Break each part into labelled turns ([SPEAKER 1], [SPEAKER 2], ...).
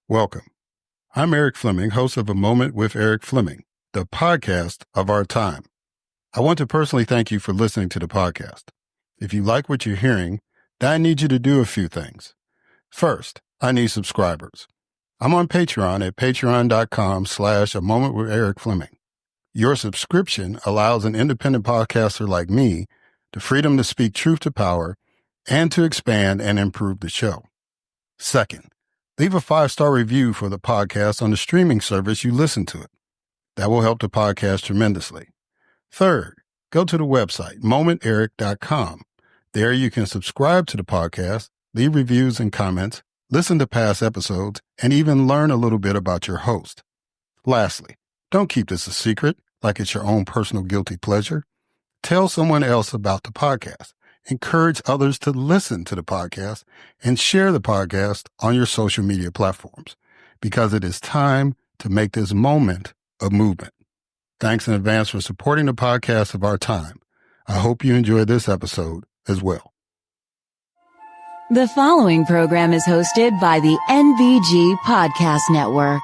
[SPEAKER 1] Welcome. I'm Eric Fleming, host of A Moment with Eric Fleming, the podcast of our time. I want to personally thank you for listening to the podcast. If you like what you're hearing, then I need you to do a few things. First, I need subscribers. I'm on Patreon at patreon.com/A Moment with Eric Fleming. Your subscription allows an independent podcaster like me the freedom to speak truth to power and to expand and improve the show. Second, leave a 5-star review for the podcast on the streaming service you listen to it. That will help the podcast tremendously. Third, go to the website, momenteric.com. There you can subscribe to the podcast, leave reviews and comments, listen to past episodes, and even learn a little bit about your host. Lastly, don't keep this a secret like it's your own personal guilty pleasure. Tell someone else about the podcast. Encourage others to listen to the podcast and share the podcast on your social media platforms because it is time to make this moment a movement. Thanks in advance for supporting the podcast of our time. I hope you enjoy this episode as well.
[SPEAKER 2] The following program is hosted by the NBG Podcast Network.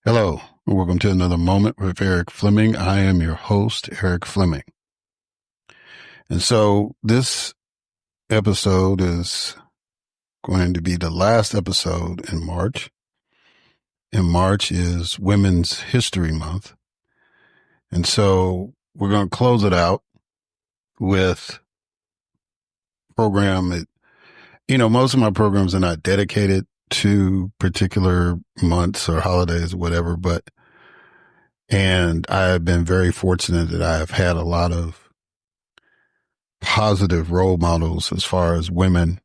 [SPEAKER 1] Hello, and welcome to another Moment with Eric Fleming. I am your host, Eric Fleming. And so this episode is going to be the last episode in March. And March is Women's History Month. And so we're going to close it out with a program that, most of my programs are not dedicated to particular months or holidays or whatever, and I have been very fortunate that I have had a lot of positive role models as far as women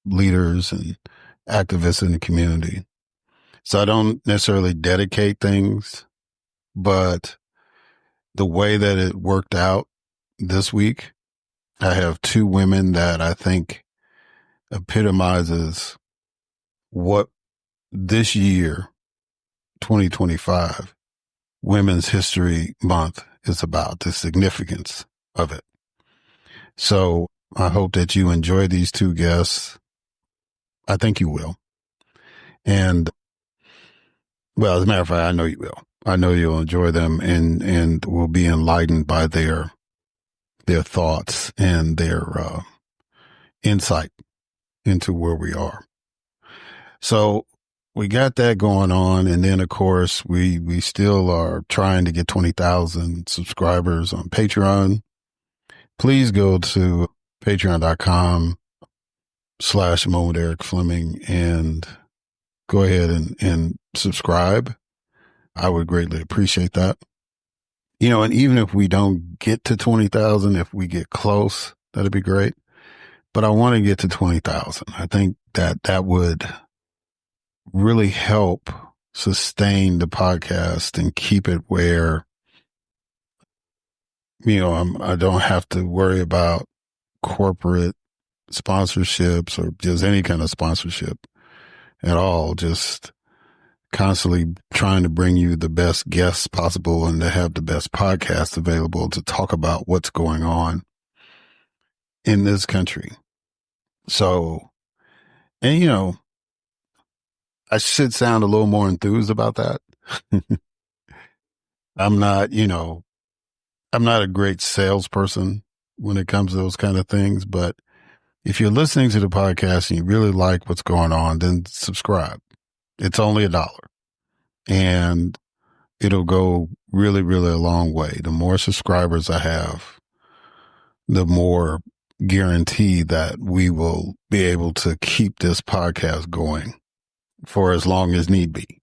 [SPEAKER 1] leaders and activists in the community. So I don't necessarily dedicate things, but the way that it worked out this week, I have 2 women that I think epitomizes what this year, 2025, Women's History Month is about, the significance of it. So I hope that you enjoy these 2 guests. I think you will. And, well, as a matter of fact, I know you will. I know you'll enjoy them and will be enlightened by their thoughts and their insight into where we are. So we got that going on. And then, of course, we still are trying to get 20,000 subscribers on Patreon. Please go to patreon.com/A Moment Eric Fleming and go ahead and subscribe. I would greatly appreciate that. And even if we don't get to 20,000, if we get close, that'd be great. But I want to get to 20,000. I think that would really help sustain the podcast and keep it where, I don't have to worry about corporate sponsorships or just any kind of sponsorship at all. Just constantly trying to bring you the best guests possible and to have the best podcasts available to talk about what's going on in this country. So, and I should sound a little more enthused about that. I'm not a great salesperson when it comes to those kind of things, but if you're listening to the podcast and you really like what's going on, then subscribe. It's only $1 and it'll go really, really a long way. The more subscribers I have, the more guarantee that we will be able to keep this podcast going for as long as need be,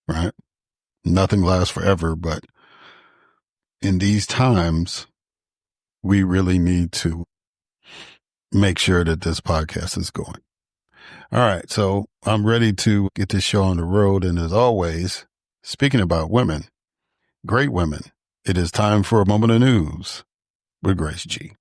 [SPEAKER 1] right? Nothing lasts forever, but in these times, we really need to make sure that this podcast is going. All right. So I'm ready to get this show on the road. And as always, speaking about women, great women, it is time for a moment of news with Grace G.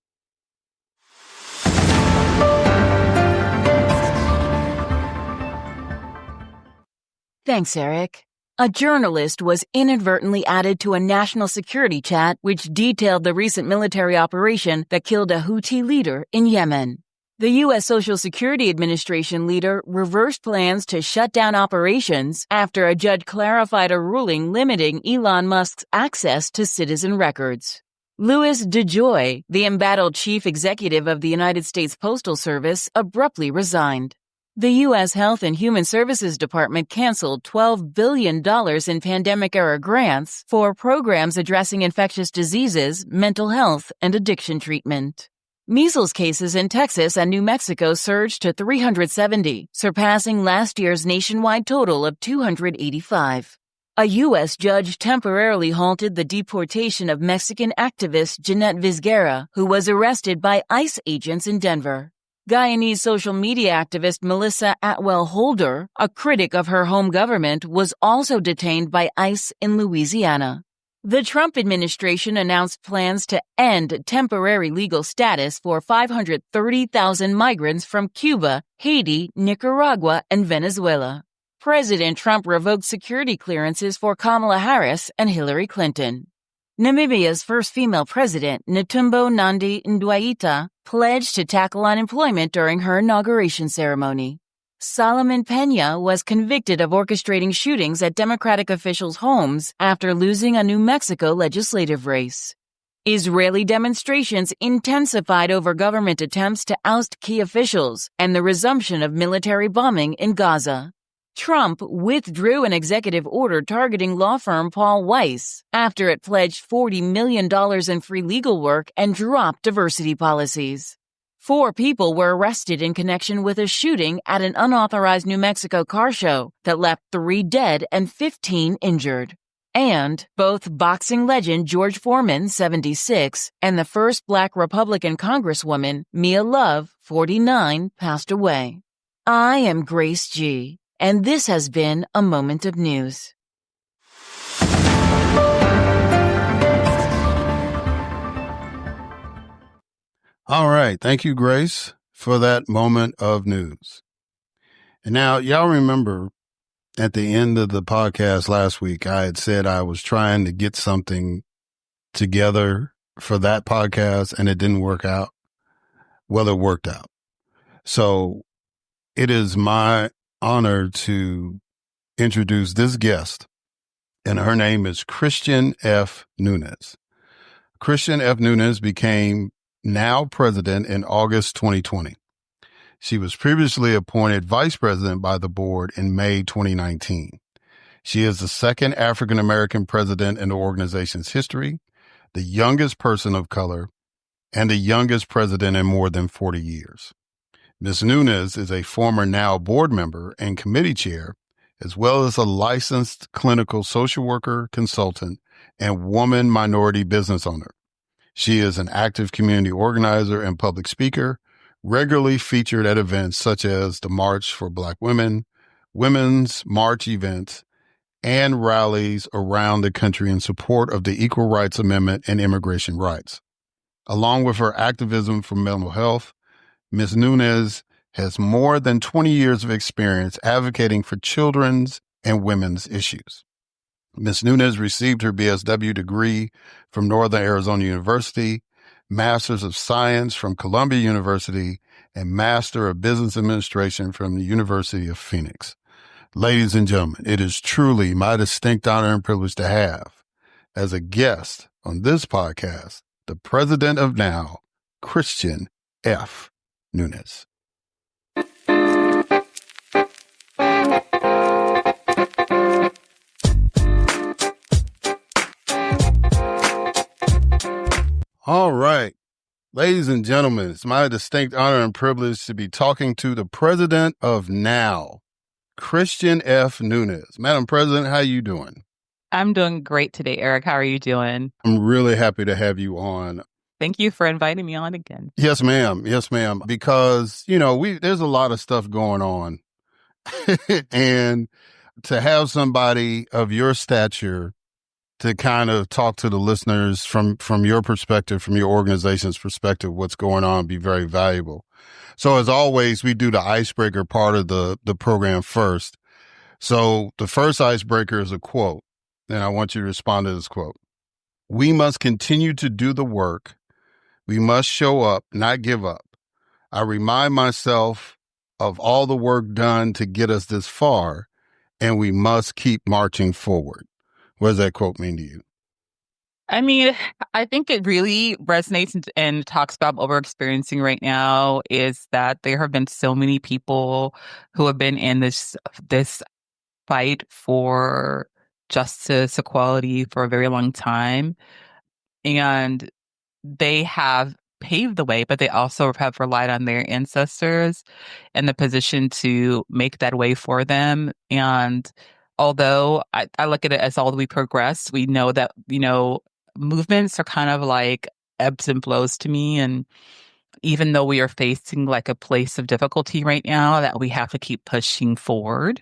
[SPEAKER 2] Thanks, Eric. A journalist was inadvertently added to a national security chat which detailed the recent military operation that killed a Houthi leader in Yemen. The U.S. Social Security Administration leader reversed plans to shut down operations after a judge clarified a ruling limiting Elon Musk's access to citizen records. Louis DeJoy, the embattled chief executive of the United States Postal Service, abruptly resigned. The U.S. Health and Human Services Department canceled $12 billion in pandemic-era grants for programs addressing infectious diseases, mental health, and addiction treatment. Measles cases in Texas and New Mexico surged to 370, surpassing last year's nationwide total of 285. A U.S. judge temporarily halted the deportation of Mexican activist Jeanette Vizguera, who was arrested by ICE agents in Denver. Guyanese social media activist Melissa Atwell Holder, a critic of her home government, was also detained by ICE in Louisiana. The Trump administration announced plans to end temporary legal status for 530,000 migrants from Cuba, Haiti, Nicaragua, and Venezuela. President Trump revoked security clearances for Kamala Harris and Hillary Clinton. Namibia's first female president, Netumbo Nandi-Ndaitwah, pledged to tackle unemployment during her inauguration ceremony. Solomon Peña was convicted of orchestrating shootings at Democratic officials' homes after losing a New Mexico legislative race. Israeli demonstrations intensified over government attempts to oust key officials and the resumption of military bombing in Gaza. Trump withdrew an executive order targeting law firm Paul Weiss after it pledged $40 million in free legal work and dropped diversity policies. 4 people were arrested in connection with a shooting at an unauthorized New Mexico car show that left 3 dead and 15 injured. And both boxing legend George Foreman, 76, and the first Black Republican Congresswoman, Mia Love, 49, passed away. I am Grace G., and this has been a moment of news.
[SPEAKER 1] All right. Thank you, Grace, for that moment of news. And now, y'all remember at the end of the podcast last week, I had said I was trying to get something together for that podcast and it didn't work out. Well, it worked out. So it is my honor to introduce this guest, and her name is Christian F. Nunes. Christian F. Nunes became now president in August 2020. She was previously appointed vice president by the board in May 2019. She is the second African-American president in the organization's history, the youngest person of color, and the youngest president in more than 40 years. Ms. Nunes is a former now board member and committee chair, as well as a licensed clinical social worker, consultant, and woman minority business owner. She is an active community organizer and public speaker, regularly featured at events such as the March for Black Women, Women's March events, and rallies around the country in support of the Equal Rights Amendment and immigration rights. Along with her activism for mental health, Ms. Nunes has more than 20 years of experience advocating for children's and women's issues. Ms. Nunes received her BSW degree from Northern Arizona University, Master's of Science from Columbia University, and Master of Business Administration from the University of Phoenix. Ladies and gentlemen, it is truly my distinct honor and privilege to have, as a guest on this podcast, the president of NOW, Christian F. Nunes. All right. Ladies and gentlemen, it's my distinct honor and privilege to be talking to the president of NOW, Christian F. Nunes. Madam President, how you doing?
[SPEAKER 3] I'm doing great today, Eric. How are you doing?
[SPEAKER 1] I'm really happy to have you on.
[SPEAKER 3] Thank you for inviting me on again.
[SPEAKER 1] Yes, ma'am. Yes, ma'am. Because, there's a lot of stuff going on. And to have somebody of your stature to kind of talk to the listeners from your perspective, from your organization's perspective, what's going on, be very valuable. So as always, we do the icebreaker part of the program first. So the first icebreaker is a quote, and I want you to respond to this quote. We must continue to do the work. We must show up, not give up. I remind myself of all the work done to get us this far, and we must keep marching forward. What does that quote mean to you?
[SPEAKER 3] I mean, I think it really resonates and talks about what we're experiencing right now is that there have been so many people who have been in this fight for justice, equality for a very long time. And they have paved the way, but they also have relied on their ancestors in the position to make that way for them. And although I look at it as all we progress, we know that, movements are kind of like ebbs and flows to me. And even though we are facing like a place of difficulty right now, that we have to keep pushing forward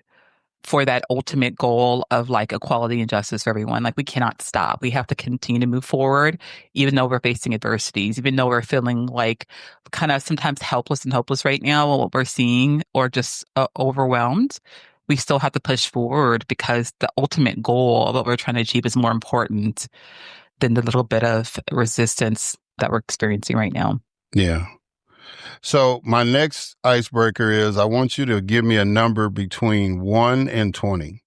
[SPEAKER 3] for that ultimate goal of like equality and justice for everyone. Like we cannot stop. We have to continue to move forward, even though we're facing adversities, even though we're feeling like kind of sometimes helpless and hopeless right now, what we're seeing, or just overwhelmed. We still have to push forward because the ultimate goal of what we're trying to achieve is more important than the little bit of resistance that we're experiencing right now.
[SPEAKER 1] Yeah. So my next icebreaker is I want you to give me a number between 1 and 20.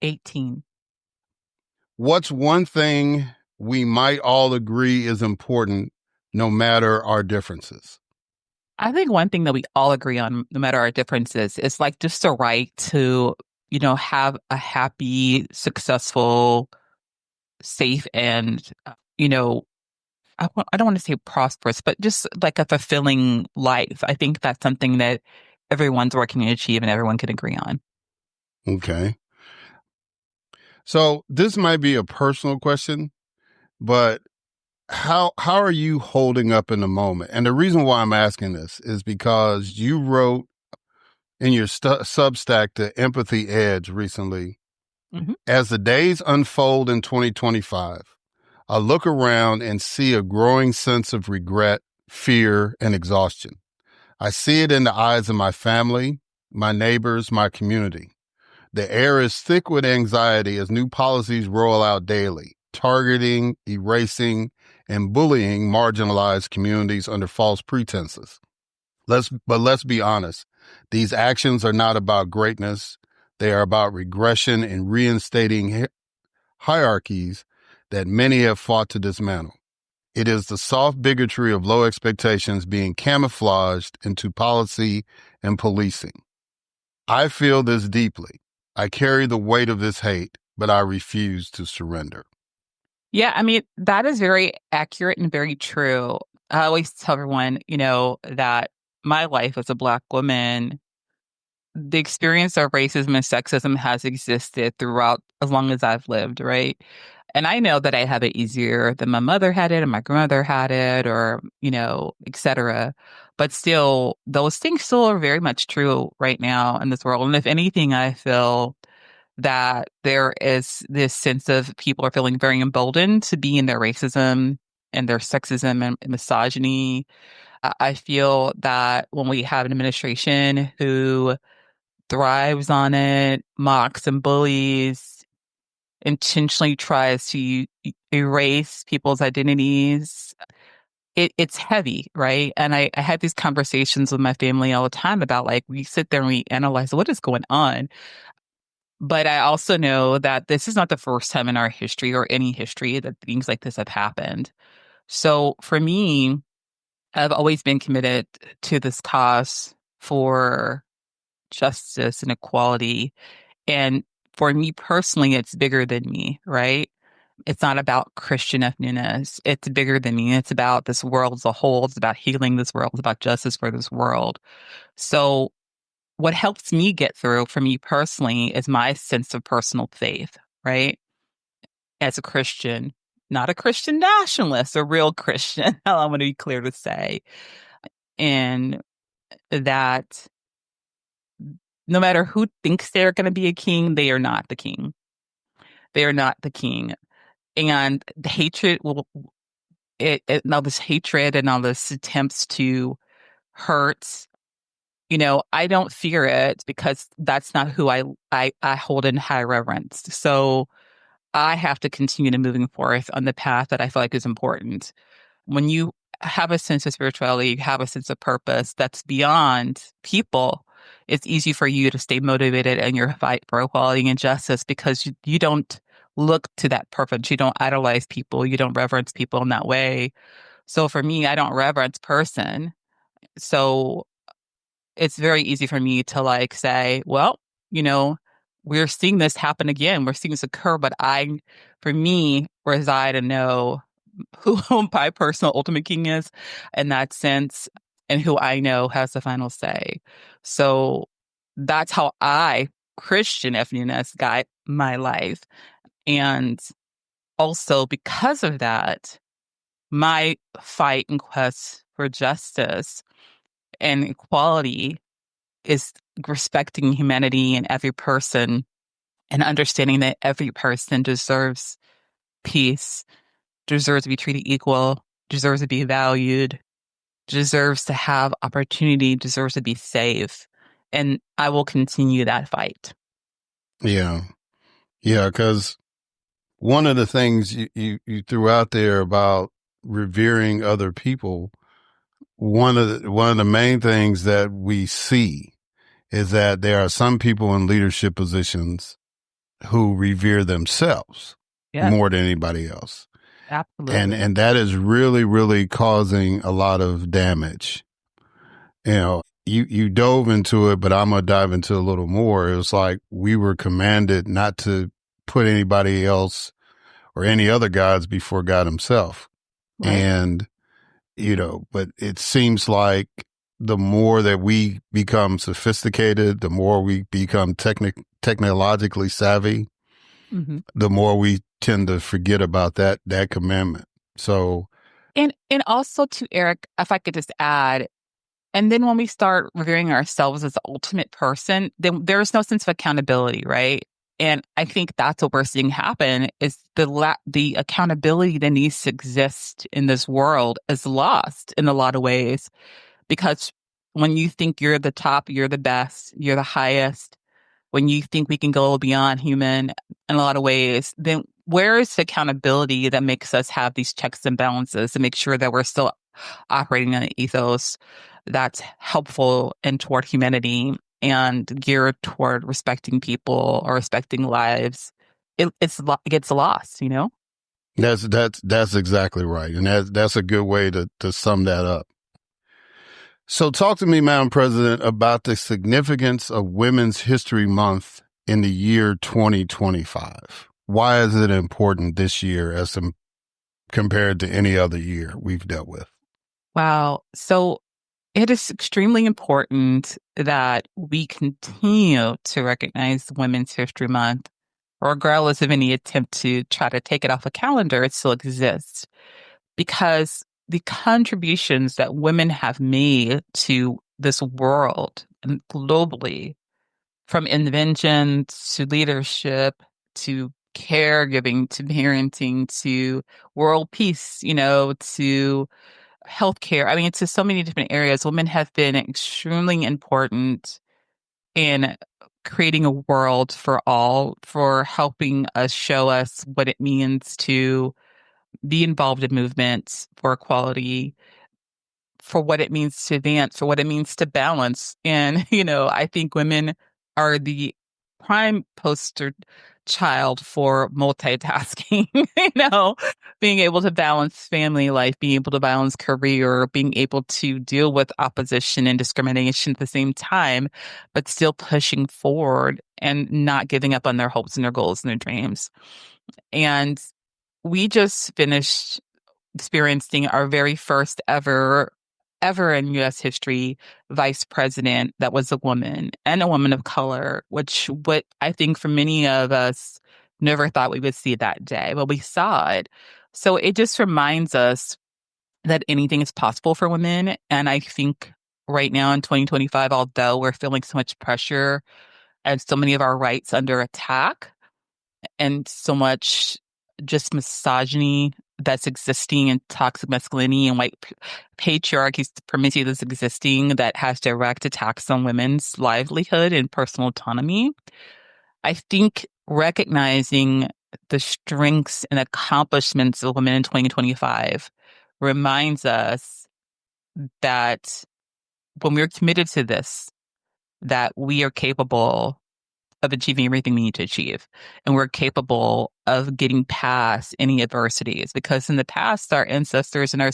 [SPEAKER 3] 18.
[SPEAKER 1] What's one thing we might all agree is important no matter our differences?
[SPEAKER 3] I think one thing that we all agree on, no matter our differences, is like just the right to, have a happy, successful, safe, and, I don't want to say prosperous, but just like a fulfilling life. I think that's something that everyone's working to achieve and everyone can agree on.
[SPEAKER 1] Okay. So this might be a personal question, but how are you holding up in the moment? And the reason why I'm asking this is because you wrote in your Substack, The Empathy Edge, recently,
[SPEAKER 3] Mm-hmm.
[SPEAKER 1] as the days unfold in 2025, I look around and see a growing sense of regret, fear, and exhaustion. I see it in the eyes of my family, my neighbors, my community. The air is thick with anxiety as new policies roll out daily, targeting, erasing, and bullying marginalized communities under false pretenses. Let's be honest. These actions are not about greatness. They are about regression and reinstating hierarchies that many have fought to dismantle. It is the soft bigotry of low expectations being camouflaged into policy and policing. I feel this deeply. I carry the weight of this hate, but I refuse to surrender.
[SPEAKER 3] Yeah, I mean, that is very accurate and very true. I always tell everyone, that my life as a Black woman, the experience of racism and sexism has existed throughout as long as I've lived, right? And I know that I have it easier than my mother had it and my grandmother had it, or, et cetera. But still, those things still are very much true right now in this world. And if anything, I feel that there is this sense of people are feeling very emboldened to be in their racism and their sexism and misogyny. I feel that when we have an administration who thrives on it, mocks and bullies, intentionally tries to erase people's identities, it's heavy, right? And I had these conversations with my family all the time about like, we sit there and we analyze what is going on. But I also know that this is not the first time in our history or any history that things like this have happened. So for me, I've always been committed to this cause for justice and equality. And for me personally, it's bigger than me, right? It's not about Christian F. Nunes. It's bigger than me. It's about this world as a whole. It's about healing this world. It's about justice for this world. So what helps me get through for me personally is my sense of personal faith, right? as a Christian, not a Christian nationalist, a real Christian. I want to be clear to say. And that no matter who thinks they're going to be a king, they are not the king. They are not the king. And the hatred will, all this hatred and all this attempts to hurt, I don't fear it because that's not who I hold in high reverence. So I have to continue to moving forth on the path that I feel like is important. When you have a sense of spirituality, you have a sense of purpose that's beyond people, it's easy for you to stay motivated in your fight for equality and justice because you don't look to that purpose. You don't idolize people. You don't reverence people in that way. So for me, I don't reverence person. So it's very easy for me to like say, well, you know, we're seeing this happen again. We're seeing this occur, but for me, reside and know who my personal ultimate king is in that sense and who I know has the final say. So that's how I, Christian F. Nunes, guide my life. And also because of that, my fight and quest for justice and equality is respecting humanity and every person and understanding that every person deserves peace, deserves to be treated equal, deserves to be valued, deserves to have opportunity, deserves to be safe. And I will continue that fight.
[SPEAKER 1] Yeah. Yeah. Because one of the things you threw out there about revering other people, one of the main things that we see is that there are some people in leadership positions who revere themselves
[SPEAKER 3] Yes,
[SPEAKER 1] more than anybody else.
[SPEAKER 3] absolutely.
[SPEAKER 1] And that is really, really causing a lot of damage. You dove into it, but I'm going to dive into a little more. It was like we were commanded not to put anybody else or any other gods before God himself.
[SPEAKER 3] Right.
[SPEAKER 1] And, but it seems like the more that we become sophisticated, the more we become technologically savvy,
[SPEAKER 3] Mm-hmm.
[SPEAKER 1] the more we tend to forget about that commandment. So,
[SPEAKER 3] And also to Eric, if I could just add, and then when we start revering ourselves as the ultimate person, then there's no sense of accountability, right? And I think that's what we're seeing happen is the accountability that needs to exist in this world is lost in a lot of ways because when you think you're the top, you're the best, you're the highest, when you think we can go beyond human in a lot of ways, then where is the accountability that makes us have these checks and balances to make sure that we're still operating in an ethos that's helpful and toward humanity and geared toward respecting people or respecting lives? It gets lost.
[SPEAKER 1] that's exactly right. And that's a good way to sum that up. So talk to me, Madam President, about the significance of Women's History Month in the year 2025. Why is it important this year compared to any other year we've dealt with?
[SPEAKER 3] Wow. So it is extremely important that we continue to recognize Women's History Month, regardless of any attempt to try to take it off a calendar. It still exists because the contributions that women have made to this world and globally, from invention to leadership to caregiving to parenting to world peace, to healthcare. I mean, it's just so many different areas. Women have been extremely important in creating a world for all, for helping us show us what it means to be involved in movements for equality, for what it means to advance, for what it means to balance. And, I think women are the prime poster child for multitasking, being able to balance family life, being able to balance career, being able to deal with opposition and discrimination at the same time, but still pushing forward and not giving up on their hopes and their goals and their dreams. And we just finished experiencing our very first ever in U.S. history vice president that was a woman and a woman of color, which what I think for many of us never thought we would see that day, but we saw it. So it just reminds us that anything is possible for women. And I think right now in 2025, although we're feeling so much pressure and so many of our rights under attack and so much just misogyny that's existing in toxic masculinity and white patriarchy supremacy that's existing that has direct attacks on women's livelihood and personal autonomy. I think recognizing the strengths and accomplishments of women in 2025 reminds us that when we're committed to this, that we are capable of achieving everything we need to achieve. And we're capable of getting past any adversities because in the past, our ancestors and our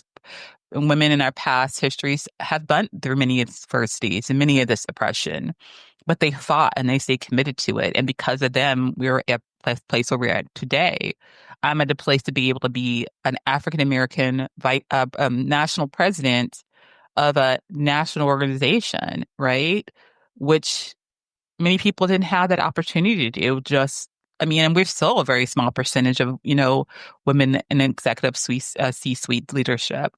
[SPEAKER 3] women in our past histories have been through many adversities and many of this oppression, but they fought and they stayed committed to it. And because of them, we're at a place where we're at today. I'm at a place to be able to be an African American national president of a national organization, right? Which many people didn't have that opportunity to do. And we're still a very small percentage of, women in executive C-suite leadership.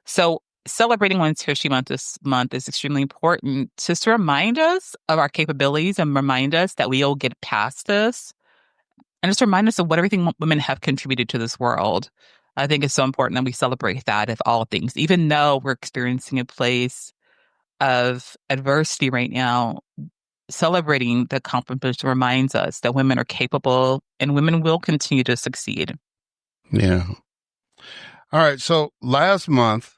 [SPEAKER 3] So celebrating Women's History Month this month is extremely important just to remind us of our capabilities and remind us that we'll get past this and just remind us of what everything women have contributed to this world. I think it's so important that we celebrate that of all things, even though we're experiencing a place of adversity right now. Celebrating the accomplishments reminds us that women are capable and women will continue to succeed.
[SPEAKER 1] Yeah. All right. So last month,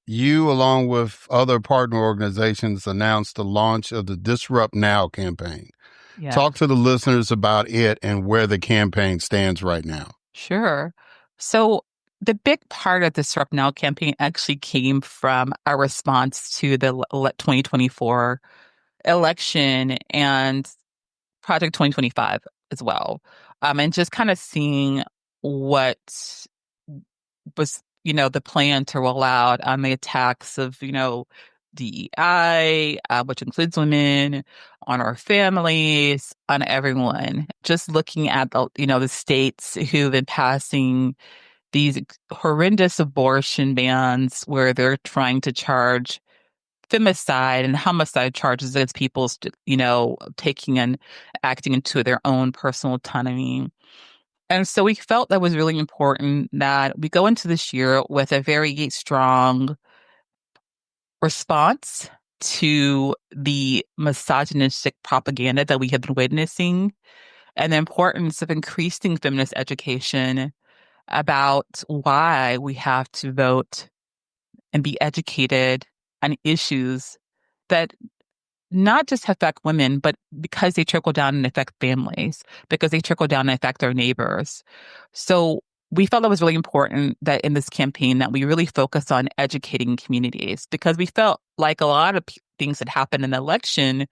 [SPEAKER 1] you, along with other partner organizations, announced the launch of the Disrupt Now campaign.
[SPEAKER 3] Yeah.
[SPEAKER 1] Talk to the listeners about it and where the campaign stands right now.
[SPEAKER 3] Sure. So the big part of the Disrupt Now campaign actually came from our response to the 2024 election and Project 2025 as well. And just kind of seeing what was, the plan to roll out on the attacks of, DEI, which includes women, on our families, on everyone. Just looking at the states who've been passing these horrendous abortion bans where they're trying to charge femicide and homicide charges against people, taking and acting into their own personal autonomy. And so we felt that was really important that we go into this year with a very strong response to the misogynistic propaganda that we have been witnessing and the importance of increasing feminist education about why we have to vote and be educated on issues that not just affect women, but because they trickle down and affect families, because they trickle down and affect our neighbors. So we felt it was really important that in this campaign that we really focus on educating communities because we felt like a lot of things that happened in the election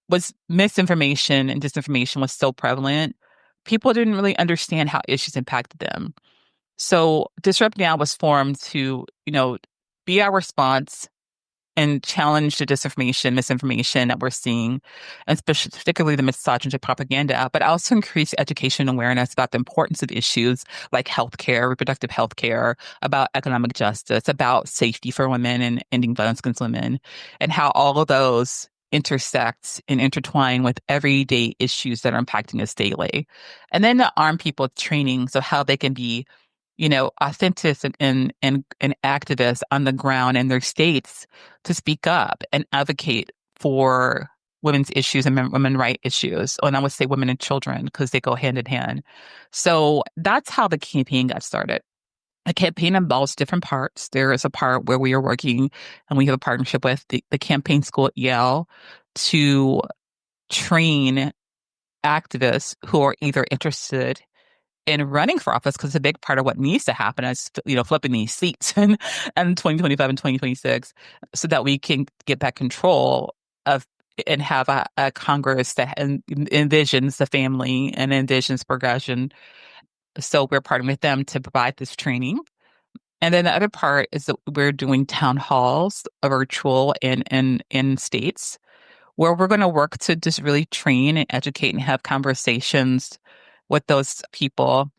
[SPEAKER 3] was misinformation and disinformation was so prevalent. People didn't really understand how issues impacted them. So Disrupt Now was formed to, be our response and challenge the disinformation, misinformation that we're seeing, and particularly the misogynistic propaganda, but also increase education and awareness about the importance of issues like healthcare, reproductive healthcare, about economic justice, about safety for women and ending violence against women, and how all of those intersect and intertwine with everyday issues that are impacting us daily. And then to arm people with training so how they can be authentic and activists on the ground in their states to speak up and advocate for women's issues and women right issues. And I would say women and children because they go hand in hand. So that's how the campaign got started. The campaign involves different parts. There is a part where we are working and we have a partnership with the campaign school at Yale to train activists who are either interested in running for office, because a big part of what needs to happen is, flipping these seats in 2025 and 2026 so that we can get back control of and have a Congress that envisions the family and envisions progression. So we're partnering with them to provide this training. And then the other part is that we're doing town halls, virtual in states, where we're going to work to just really train and educate and have conversations with those people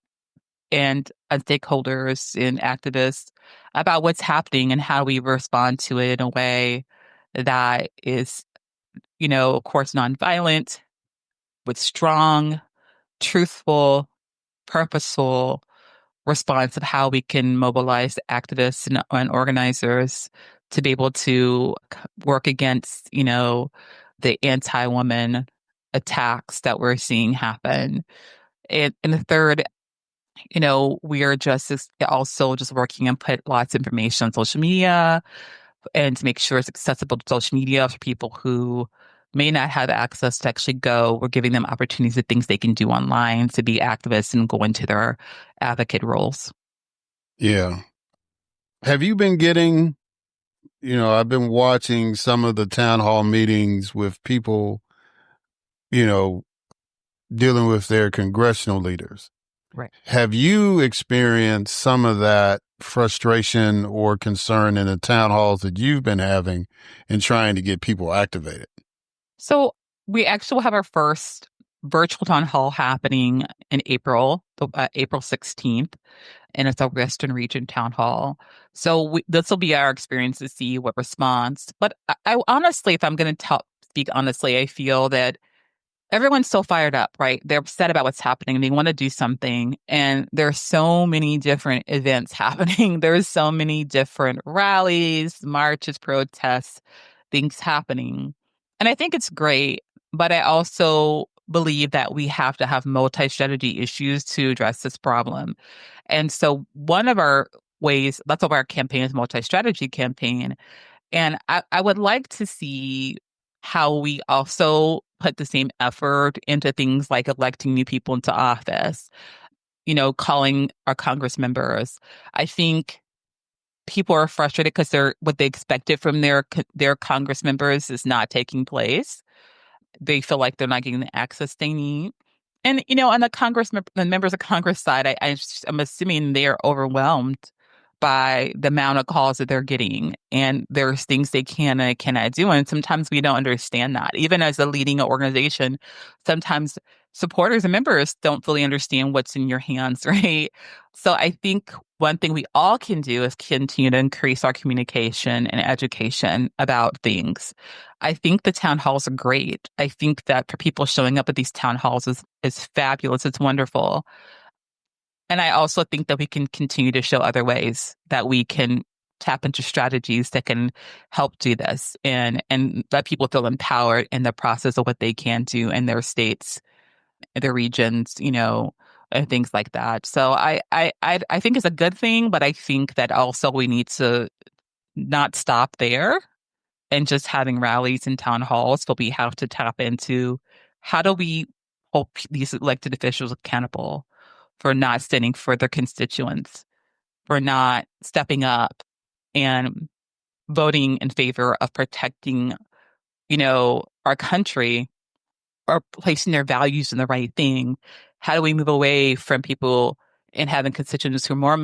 [SPEAKER 3] and stakeholders and activists about what's happening and how we respond to it in a way that is, of course, nonviolent, with strong, truthful, purposeful response of how we can mobilize activists and organizers to be able to work against, the anti-woman attacks that we're seeing happen. And the third, we are also just working and put lots of information on social media and to make sure it's accessible to social media for people who may not have access to actually go. We're giving them opportunities of things they can do online to be activists and go into their advocate roles.
[SPEAKER 1] Yeah. Have you been getting, I've been watching some of the town hall meetings with people, dealing with their congressional leaders.
[SPEAKER 3] Right.
[SPEAKER 1] Have you experienced some of that frustration or concern in the town halls that you've been having in trying to get people activated?
[SPEAKER 3] So we actually have our first virtual town hall happening in April, April 16th, and it's a Western Region town hall. So this will be our experience to see what response. But I honestly, if I'm going to speak honestly, I feel that everyone's so fired up, right? They're upset about what's happening. They want to do something. And there's so many different events happening. There's so many different rallies, marches, protests, things happening. And I think it's great. But I also believe that we have to have multi-strategy issues to address this problem. And so one of our ways, that's what our campaign is, multi-strategy campaign. And I would like to see how we also put the same effort into things like electing new people into office, calling our Congress members. I think people are frustrated because what they expected from their Congress members is not taking place. They feel like they're not getting the access they need. And, on the members of Congress side, I'm assuming they are overwhelmed by the amount of calls that they're getting. And there's things they can and cannot do. And sometimes we don't understand that. Even as a leading organization, sometimes supporters and members don't fully understand what's in your hands, right? So I think one thing we all can do is continue to increase our communication and education about things. I think the town halls are great. I think that for people showing up at these town halls is fabulous. It's wonderful. And I also think that we can continue to show other ways that we can tap into strategies that can help do this and let people feel empowered in the process of what they can do in their states, their regions, and things like that. So I think it's a good thing, but I think that also we need to not stop there and just having rallies and town halls, but we have to tap into how do we hold these elected officials accountable for not standing for their constituents, for not stepping up and voting in favor of protecting, our country or placing their values in the right thing. How do we move away from people and having constituents who are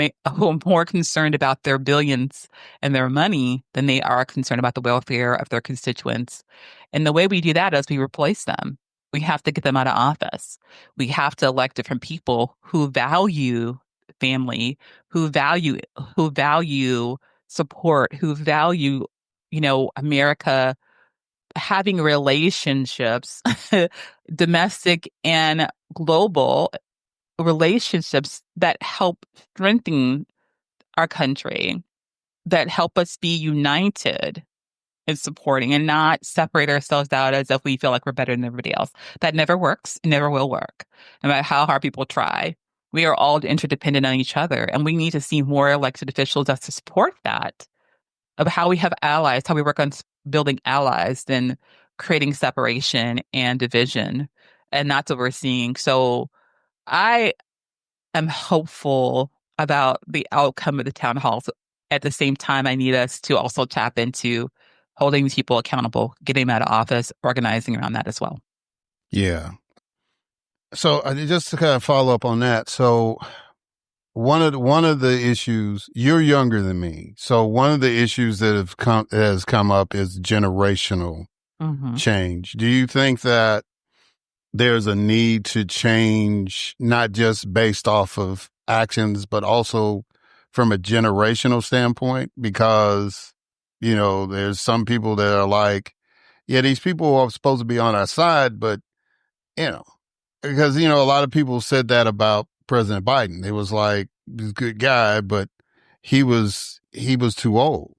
[SPEAKER 3] more concerned about their billions and their money than they are concerned about the welfare of their constituents? And the way we do that is we replace them. We have to get them out of office. We have to elect different people who value family, who value support, who value, America having relationships, domestic and global relationships that help strengthen our country, that help us be united in supporting and not separate ourselves out as if we feel like we're better than everybody else. That never works, never will work, no matter how hard people try. We are all interdependent on each other, and we need to see more elected officials that support that, of how we have allies, how we work on building allies, than creating separation and division. And that's what we're seeing. So I am hopeful about the outcome of the town halls. At the same time, I need us to also tap into holding these people accountable, getting them out of office, organizing around that as well.
[SPEAKER 1] Yeah. So just to kind of follow up on that. So one of the issues, you're younger than me. So one of the issues that has come up is generational change. Do you think that there's a need to change, not just based off of actions, but also from a generational standpoint, because, there's some people that are like, yeah, these people are supposed to be on our side, but, you know, because, a lot of people said that about President Biden. It was like, he's a good guy, but he was too old.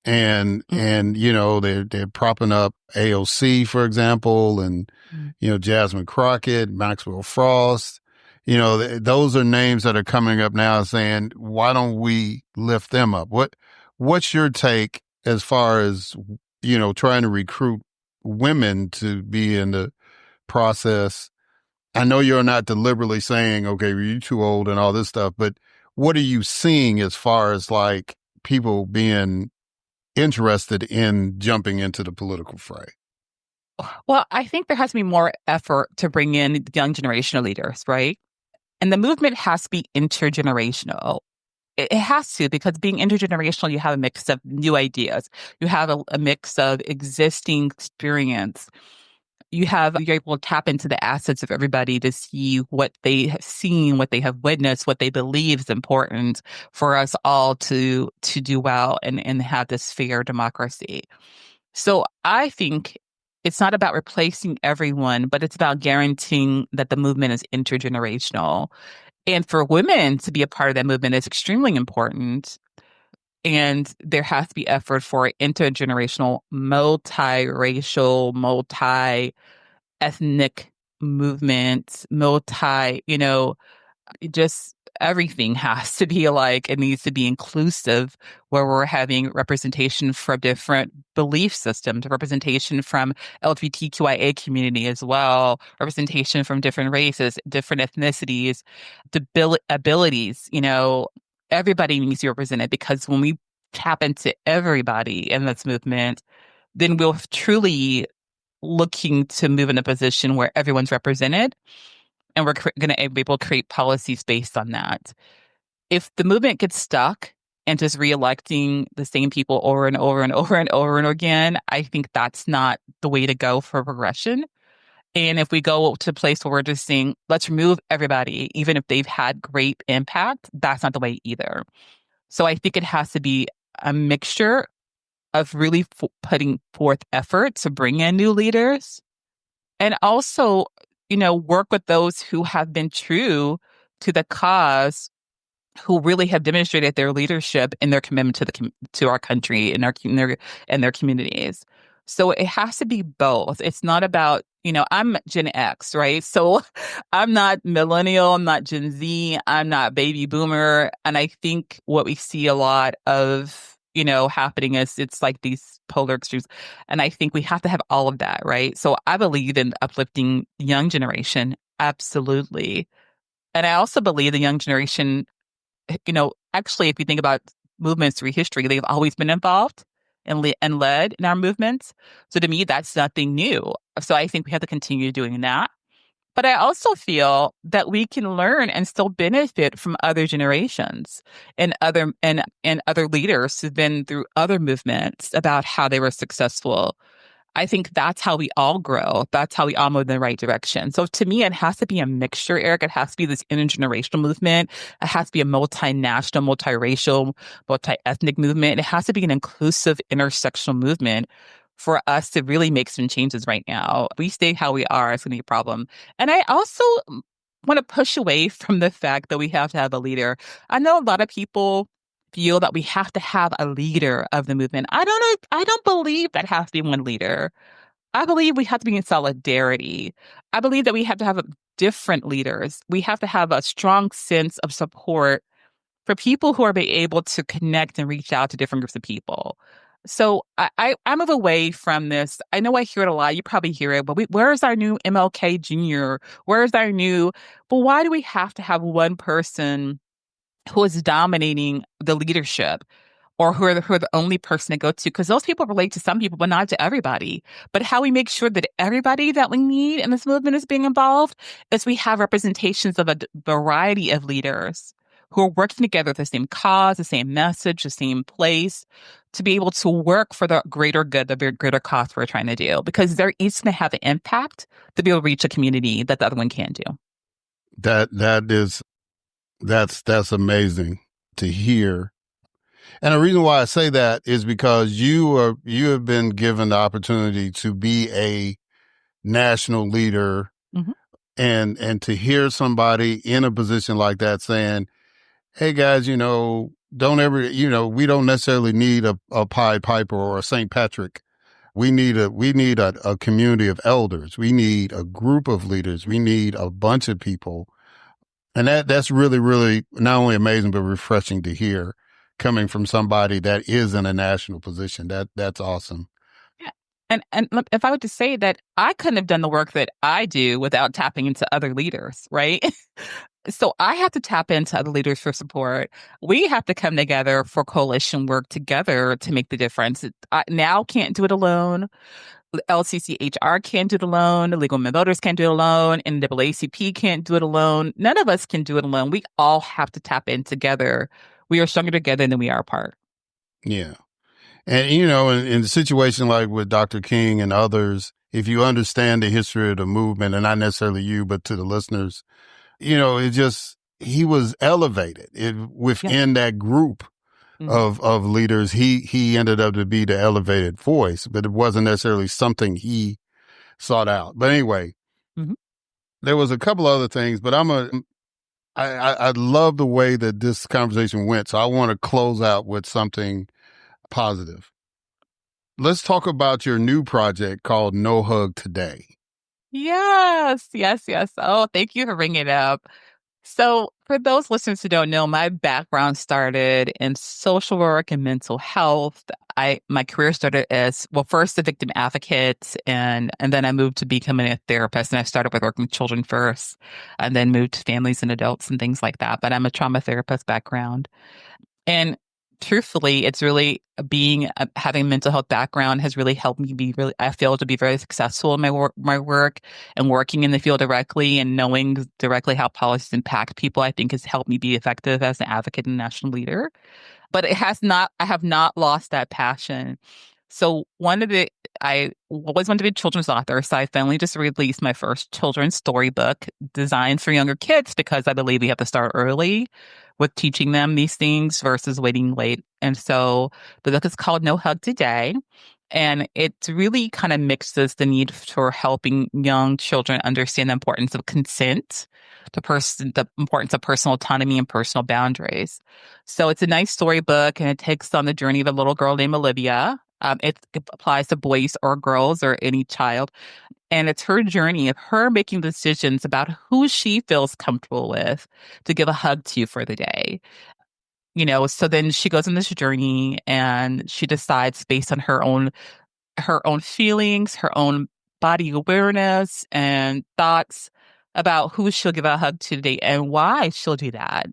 [SPEAKER 1] And, they're propping up AOC, for example, and, Jasmine Crockett, Maxwell Frost, those are names that are coming up now saying, why don't we lift them up? What's your take as far as, trying to recruit women to be in the process? I know you're not deliberately saying, okay, you're too old and all this stuff, but what are you seeing as far as like people being interested in jumping into the political fray?
[SPEAKER 3] Well, I think there has to be more effort to bring in young generational leaders, right? And the movement has to be intergenerational. It has to, because being intergenerational, you have a mix of new ideas. You have a mix of existing experience. You're able to tap into the assets of everybody to see what they have seen, what they have witnessed, what they believe is important for us all to do well and have this fair democracy. So I think it's not about replacing everyone, but it's about guaranteeing that the movement is intergenerational. And for women to be a part of that movement is extremely important. And there has to be effort for intergenerational, multiracial, multi-ethnic movements, just everything has to be like, it needs to be inclusive, where we're having representation from different belief systems, representation from LGBTQIA community as well, representation from different races, different ethnicities, abilities, everybody needs to be represented, because when we tap into everybody in this movement, then we'll truly looking to move in a position where everyone's represented, and we're going to be able to create policies based on that. If the movement gets stuck and just reelecting the same people over and over and over and over and again, I think that's not the way to go for progression. And if we go to a place where we're just saying, let's remove everybody, even if they've had great impact, that's not the way either. So I think it has to be a mixture of really putting forth effort to bring in new leaders, and also, work with those who have been true to the cause, who really have demonstrated their leadership and their commitment to our country and their communities. So it has to be both. It's not about, I'm Gen X, right? So I'm not millennial, I'm not Gen Z, I'm not baby boomer. And I think what we see a lot of, happening is it's like these polar extremes. And I think we have to have all of that, right? So I believe in uplifting the young generation, absolutely. And I also believe the young generation, actually, if you think about movements through history, they've always been involved and led in our movements. So to me, that's nothing new. So I think we have to continue doing that. But I also feel that we can learn and still benefit from other generations and other leaders who've been through other movements about how they were successful. I think that's how we all grow. That's how we all move in the right direction. So to me, it has to be a mixture, Eric. It has to be this intergenerational movement. It has to be a multinational, multiracial, multi-ethnic movement. It has to be an inclusive intersectional movement for us to really make some changes right now. If we stay how we are, it's going to be a problem. And I also want to push away from the fact that we have to have a leader. I know a lot of people feel that we have to have a leader of the movement. I don't believe that has to be one leader. I believe we have to be in solidarity. I believe that we have to have different leaders. We have to have a strong sense of support for people who are being able to connect and reach out to different groups of people. So I move away from this. I know I hear it a lot. You probably hear it, but where's our new MLK Jr.? Where's our new? But why do we have to have one person who is dominating the leadership, or who are the only person to go to? Because those people relate to some people, but not to everybody. But how we make sure that everybody that we need in this movement is being involved is we have representations of a variety of leaders who are working together with the same cause, the same message, the same place, to be able to work for the greater good, the greater cause we're trying to do, because they're each going to have an impact to be able to reach a community that the other one can't do.
[SPEAKER 1] That's amazing to hear. And the reason why I say that is because you have been given the opportunity to be a national leader,
[SPEAKER 3] Mm-hmm.
[SPEAKER 1] and to hear somebody in a position like that saying, "Hey guys, don't ever, we don't necessarily need a Pied Piper or a St. Patrick. We need a community of elders. We need a group of leaders. We need a bunch of people." And that's really, really not only amazing, but refreshing to hear coming from somebody that is in a national position. That's awesome.
[SPEAKER 3] Yeah. And look, if I were to say that I couldn't have done the work that I do without tapping into other leaders, right? So I have to tap into other leaders for support. We have to come together for coalition work together to make the difference. I now can't do it alone. LCCHR can't do it alone. Legal Women Voters can't do it alone. NAACP can't do it alone. None of us can do it alone. We all have to tap in together. We are stronger together than we are apart.
[SPEAKER 1] Yeah. And, in a situation like with Dr. King and others, if you understand the history of the movement, and not necessarily you, but to the listeners, he was elevated within that group of leaders. He ended up to be the elevated voice, but it wasn't necessarily something he sought out. But anyway, there was a couple other things, but I love the way that this conversation went. So I want to close out with something positive. Let's talk about your new project called No Hug Today.
[SPEAKER 3] Yes, yes, yes. Oh, thank you for bringing it up. So, for those listeners who don't know, my background started in social work and mental health. My career started as, well, first a victim advocate, and then I moved to becoming a therapist. And I started with working with children first, and then moved to families and adults and things like that. But I'm a trauma therapist background. And truthfully, it's really having a mental health background has really helped me I feel, to be very successful in my work and working in the field directly and knowing directly how policies impact people, I think has helped me be effective as an advocate and national leader. But I have not lost that passion. So I always wanted to be a children's author. So I finally just released my first children's storybook designed for younger kids, because I believe we have to start early with teaching them these things versus waiting late. And so the book is called No Hug Today. And it really kind of mixes the need for helping young children understand the importance of consent, the importance of personal autonomy and personal boundaries. So it's a nice storybook, and it takes on the journey of a little girl named Olivia. It applies to boys or girls or any child. And it's her journey of her making decisions about who she feels comfortable with to give a hug to for the day. So then she goes on this journey, and she decides based on her own feelings, her own body awareness and thoughts about who she'll give a hug to today and why she'll do that.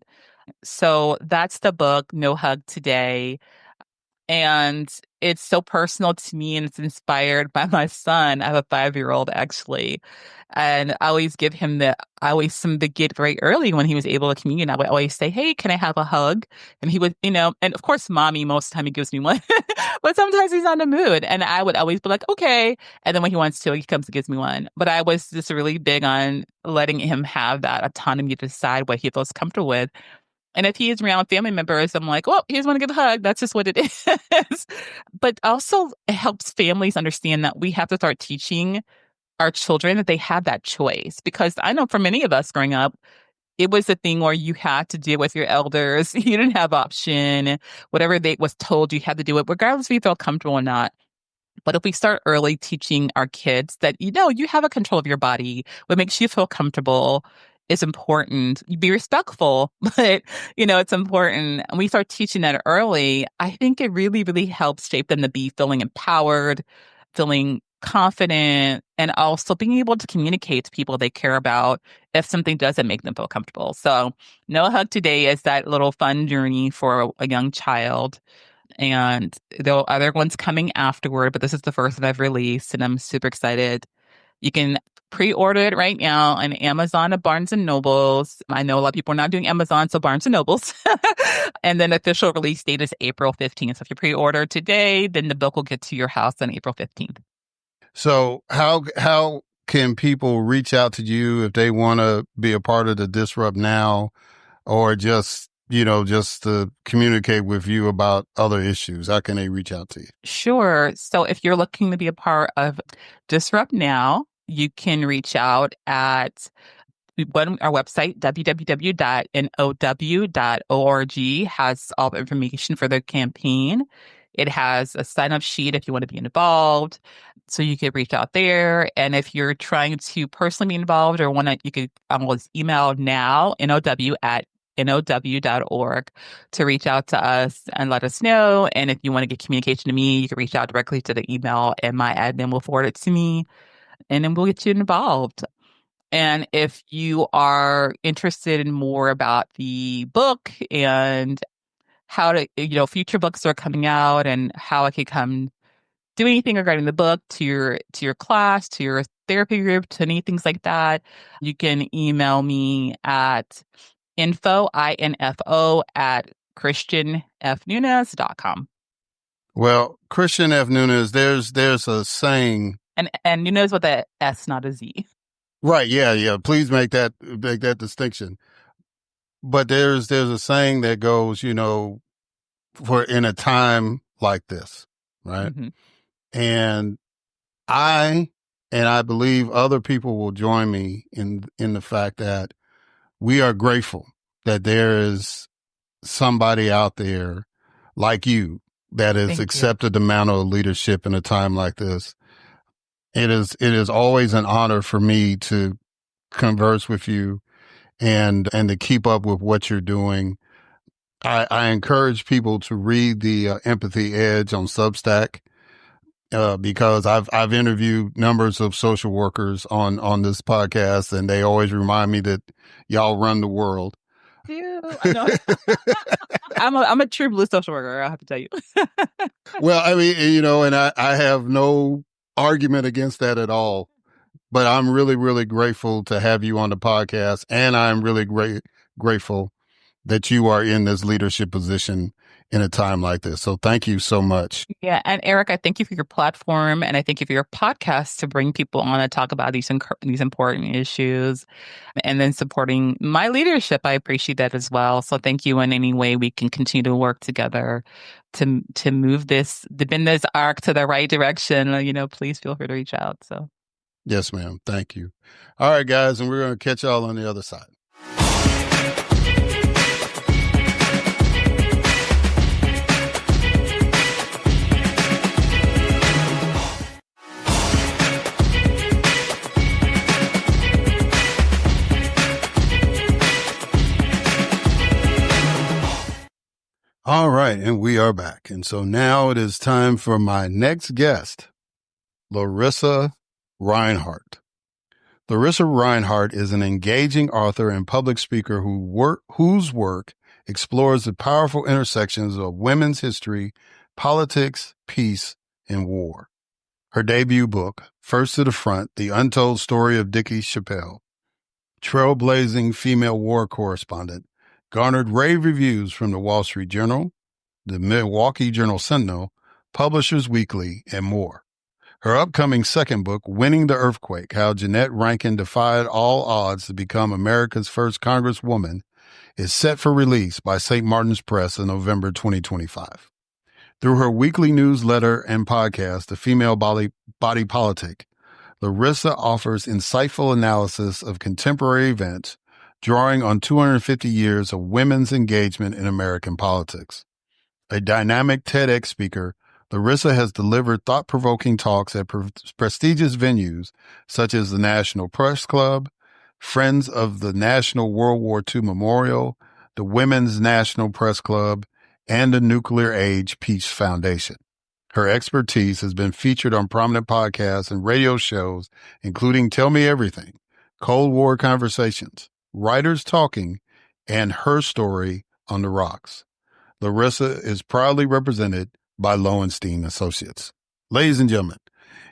[SPEAKER 3] So that's the book, No Hug Today. And it's so personal to me, and it's inspired by my son. I have a 5-year-old, actually. And I always get very early when he was able to communicate. I would always say, "Hey, can I have a hug?" And he would, and of course, mommy, most of the time he gives me one, but sometimes he's on the mood. And I would always be like, "Okay." And then when he wants to, he comes and gives me one. But I was just really big on letting him have that autonomy to decide what he feels comfortable with. And if he is around family members, I'm like, well, he just want to give a hug. That's just what it is. But also it helps families understand that we have to start teaching our children that they have that choice. Because I know for many of us growing up, it was a thing where you had to deal with your elders. You didn't have option. Whatever they was told, you had to do it, regardless if you felt comfortable or not. But if we start early teaching our kids that, you have a control of your body, what makes you feel comfortable is important. You be respectful, but, it's important. And we start teaching that early. I think it really, really helps shape them to be feeling empowered, feeling confident, and also being able to communicate to people they care about if something doesn't make them feel comfortable. So No Hug Today is that little fun journey for a young child. And there are other ones coming afterward, but this is the first that I've released, and I'm super excited. You can pre-order it right now on Amazon or Barnes and Nobles. I know a lot of people are not doing Amazon, so Barnes and Nobles. And then the official release date is April 15th. So if you pre-order today, then the book will get to your house on April 15th.
[SPEAKER 1] So how can people reach out to you if they want to be a part of the Disrupt Now, or just to communicate with you about other issues? How can they reach out to you?
[SPEAKER 3] Sure. So if you're looking to be a part of Disrupt Now, you can reach out at our website, www.now.org, has all the information for the campaign. It has a sign-up sheet if you want to be involved. So you could reach out there. And if you're trying to personally be involved or you could almost email now, now@now.org, to reach out to us and let us know. And if you want to get communication to me, you can reach out directly to the email and my admin will forward it to me, and then we'll get you involved. And if you are interested in more about the book and how to, future books are coming out and how I could come do anything regarding the book to your class, to your therapy group, to any things like that, you can email me at info at christianfnunes.com.
[SPEAKER 1] Well, Christian F. Nunes, there's a saying,
[SPEAKER 3] and Nunes with a S, not a Z.
[SPEAKER 1] Right. Yeah. Please make that distinction. But there's a saying that goes, for in a time like this, right?
[SPEAKER 3] Mm-hmm.
[SPEAKER 1] And I believe other people will join me in the fact that we are grateful that there is somebody out there like you that has accepted the mantle of leadership in a time like this. It is always an honor for me to converse with you and to keep up with what you're doing. I encourage people to read the Empathy Edge on Substack, because I've interviewed numbers of social workers on this podcast, and they always remind me that y'all run the world.
[SPEAKER 3] I'm a true blue social worker, I have to tell you.
[SPEAKER 1] Well, I mean, and I have no argument against that at all. But I'm really, really grateful to have you on the podcast, and I'm really grateful that you are in this leadership position in a time like this. So thank you so much.
[SPEAKER 3] Yeah. And Eric, I thank you for your platform, and I thank you for your podcast to bring people on and talk about these important issues, and then supporting my leadership. I appreciate that as well. So thank you in any way we can continue to work together to move this, to bend this arc to the right direction. Please feel free to reach out. So.
[SPEAKER 1] Yes, ma'am. Thank you. All right, guys. And we're going to catch y'all on the other side. All right. And we are back. And so now it is time for my next guest, Lorissa Rinehart. Lorissa Rinehart is an engaging author and public speaker whose work explores the powerful intersections of women's history, politics, peace, and war. Her debut book, First to the Front, The Untold Story of Dickie Chappelle, trailblazing female war correspondent, garnered rave reviews from the Wall Street Journal, the Milwaukee Journal-Sentinel, Publishers Weekly, and more. Her upcoming second book, Winning the Earthquake, How Jeannette Rankin Defied All Odds to Become America's First Congresswoman, is set for release by St. Martin's Press in November 2025. Through her weekly newsletter and podcast, The Female Body Politic, Lorissa offers insightful analysis of contemporary events, drawing on 250 years of women's engagement in American politics. A dynamic TEDx speaker, Lorissa has delivered thought-provoking talks at prestigious venues such as the National Press Club, Friends of the National World War II Memorial, the Women's National Press Club, and the Nuclear Age Peace Foundation. Her expertise has been featured on prominent podcasts and radio shows, including Tell Me Everything, Cold War Conversations, Writers Talking, and Her Story on the Rocks. Lorissa is proudly represented by Lowenstein Associates. Ladies and gentlemen,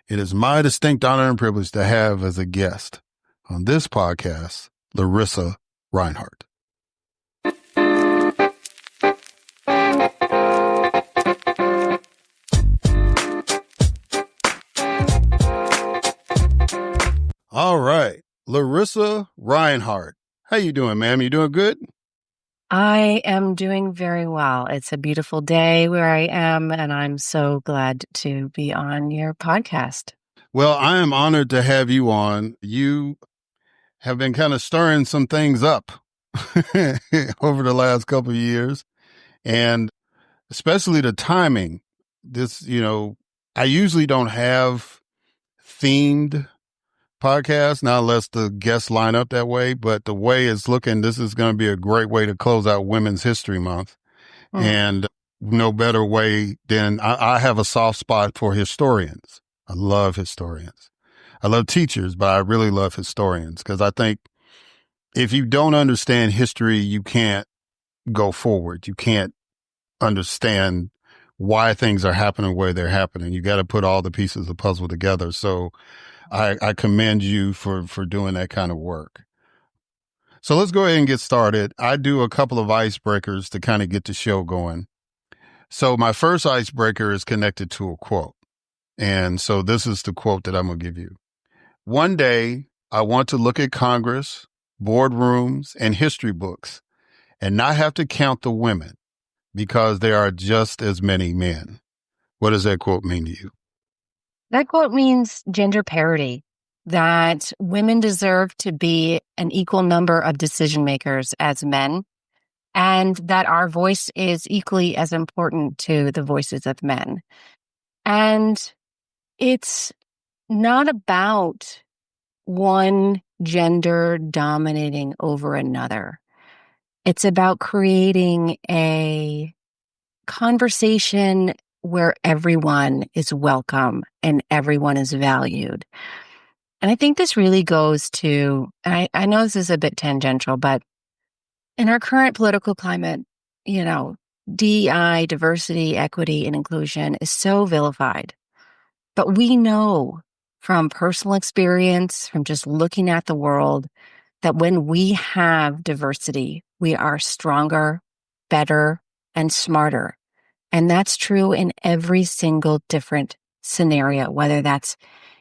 [SPEAKER 1] It is my distinct honor and privilege to have as a guest on this podcast, Lorissa Rinehart. All right, Lorissa Rinehart. How you doing, ma'am? You doing good?
[SPEAKER 4] I am doing very well. It's a beautiful day where I am, and I'm so glad to be on your podcast.
[SPEAKER 1] Well, I am honored to have you on. You have been kind of stirring some things up over the last couple of years, and especially the timing. I usually don't have themed podcasts, not unless the guests line up that way, but the way it's looking, this is going to be a great way to close out Women's History Month. And no better way than I have a soft spot for historians. I love historians. I love teachers, but I really love historians because I think if you don't understand history, you can't go forward. You can't understand why things are happening the way they're happening. You got to put all the pieces of the puzzle together. So I commend you for doing that kind of work. So let's go ahead and get started. I do a couple of icebreakers to kind of get the show going. So my first icebreaker is connected to a quote. And so this is the quote that I'm going to give you. One day, I want to look at Congress, boardrooms, and history books and not have to count the women because there are just as many men. What does that quote mean to you?
[SPEAKER 4] That quote means gender parity, that women deserve to be an equal number of decision makers as men, and that our voice is equally as important to the voices of men. And it's not about one gender dominating over another. It's about creating a conversation where everyone is welcome and everyone is valued. And I think this really goes to, I know this is a bit tangential, but in our current political climate, DEI, diversity, equity, and inclusion is so vilified. But we know from personal experience, from just looking at the world, that when we have diversity, we are stronger, better, and smarter. And that's true in every single different scenario, whether that's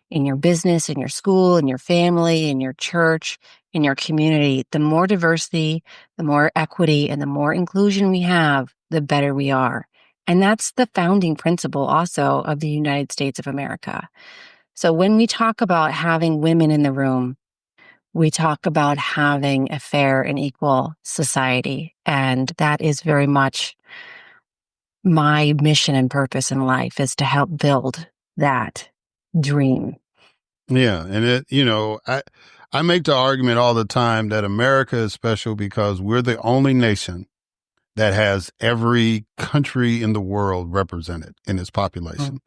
[SPEAKER 4] in your business, in your school, in your family, in your church, in your community. The more diversity, the more equity, and the more inclusion we have, the better we are. And that's the founding principle also of the United States of America. So when we talk about having women in the room, we talk about having a fair and equal society. And that is very much my mission and purpose in life, is to help build that dream.
[SPEAKER 1] Yeah. And I make the argument all the time that America is special because we're the only nation that has every country in the world represented in its population.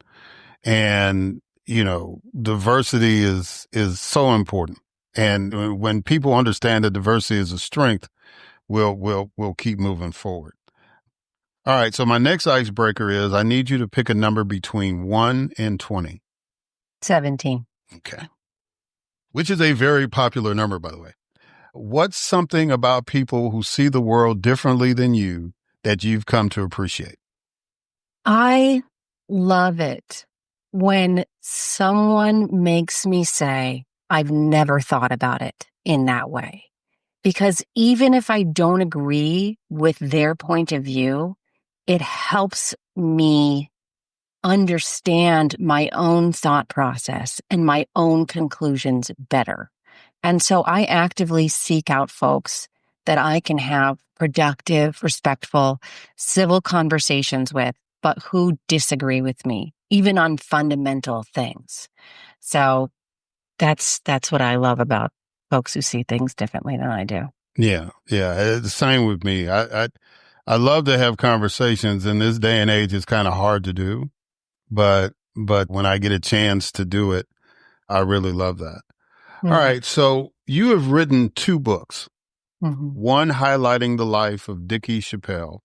[SPEAKER 1] And, diversity is so important. And when people understand that diversity is a strength, we'll keep moving forward. All right. So my next icebreaker is I need you to pick a number between 1 and 20.
[SPEAKER 4] 17.
[SPEAKER 1] Okay. Which is a very popular number, by the way. What's something about people who see the world differently than you that you've come to appreciate?
[SPEAKER 4] I love it when someone makes me say, I've never thought about it in that way. Because even if I don't agree with their point of view, it helps me understand my own thought process and my own conclusions better. And so I actively seek out folks that I can have productive, respectful, civil conversations with, but who disagree with me, even on fundamental things. So that's what I love about folks who see things differently than I do.
[SPEAKER 1] Yeah. It's the same with me. I love to have conversations. In this day and age, it's kind of hard to do, but when I get a chance to do it, I really love that. All right. So you have written 2 books, one highlighting the life of Dickie Chappelle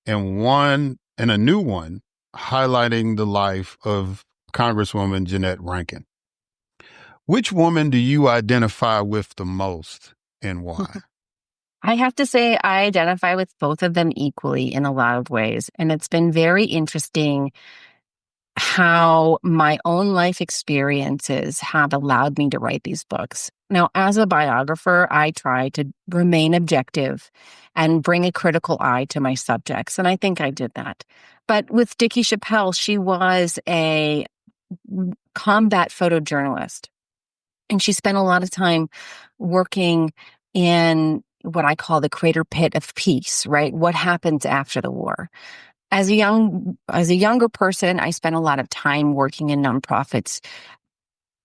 [SPEAKER 1] and a new one highlighting the life of Congresswoman Jeanette Rankin. Which woman do you identify with the most and why?
[SPEAKER 4] I have to say I identify with both of them equally in a lot of ways. And it's been very interesting how my own life experiences have allowed me to write these books. Now, as a biographer, I try to remain objective and bring a critical eye to my subjects. And I think I did that. But with Dickie Chappelle, she was a combat photojournalist. And she spent a lot of time working in what I call the crater pit of peace, right? What happens after the war? As a younger person, I spent a lot of time working in nonprofits,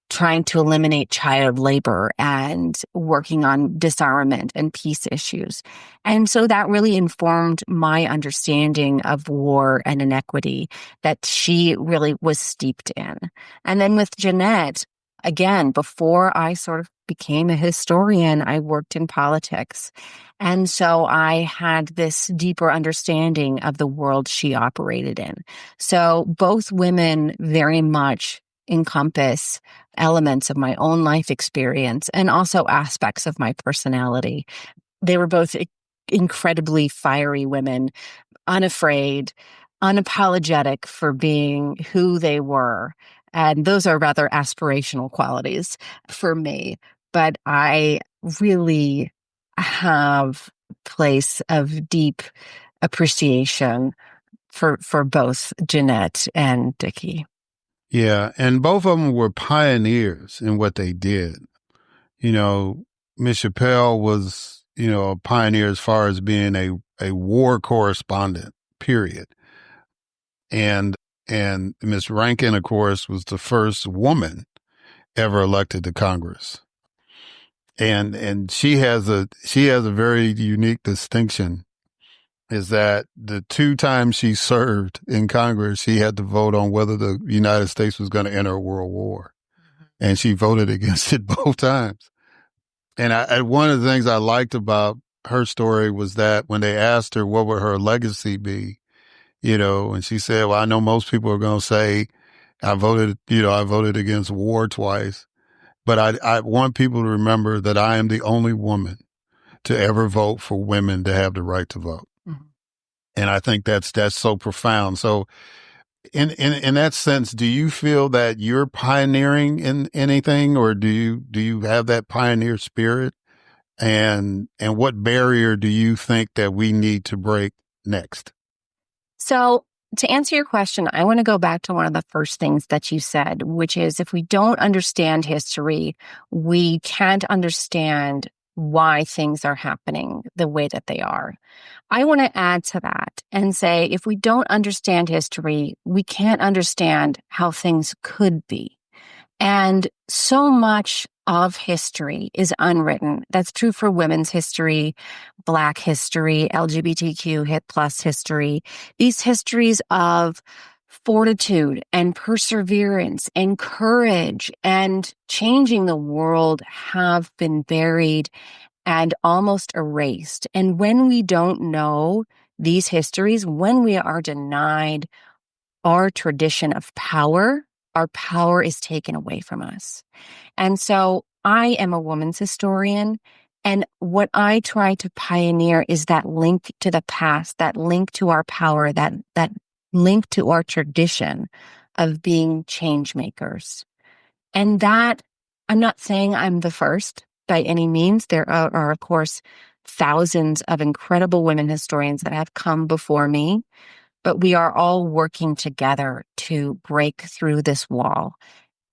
[SPEAKER 4] trying to eliminate child labor and working on disarmament and peace issues. And so that really informed my understanding of war and inequity that she really was steeped in. And then with Jeanette, again, before I sort of became a historian, I worked in politics. And so I had this deeper understanding of the world she operated in. So both women very much encompass elements of my own life experience and also aspects of my personality. They were both incredibly fiery women, unafraid, unapologetic for being who they were. And those are rather aspirational qualities for me. But I really have a place of deep appreciation for both Jeanette and Dickie.
[SPEAKER 1] Yeah, and both of them were pioneers in what they did. You know, Miss Chappelle was, a pioneer as far as being a war correspondent, period. And Miss Rankin, of course, was the first woman ever elected to Congress. And she has a very unique distinction, is that the 2 times she served in Congress, she had to vote on whether the United States was going to enter a world war. Mm-hmm. And she voted against it both times. And one of the things I liked about her story was that when they asked her what would her legacy be, and she said, well, I know most people are going to say I voted against war twice, but I want people to remember that I am the only woman to ever vote for women to have the right to vote. Mm-hmm. And I think that's so profound. So in that sense, do you feel that you're pioneering in anything, or do you have that pioneer spirit? And what barrier do you think that we need to break next?
[SPEAKER 4] So to answer your question, I want to go back to one of the first things that you said, which is if we don't understand history, we can't understand why things are happening the way that they are. I want to add to that and say, if we don't understand history, we can't understand how things could be. And so much of history is unwritten. That's true for women's history, Black history, LGBTQ plus history. These histories of fortitude and perseverance and courage and changing the world have been buried and almost erased. And when we don't know these histories, when we are denied our tradition of power, our power is taken away from us. And so I am a woman's historian. And what I try to pioneer is that link to the past, that link to our power, that link to our tradition of being change makers. And that, I'm not saying I'm the first by any means. There are, of course, thousands of incredible women historians that have come before me, but we are all working together to break through this wall.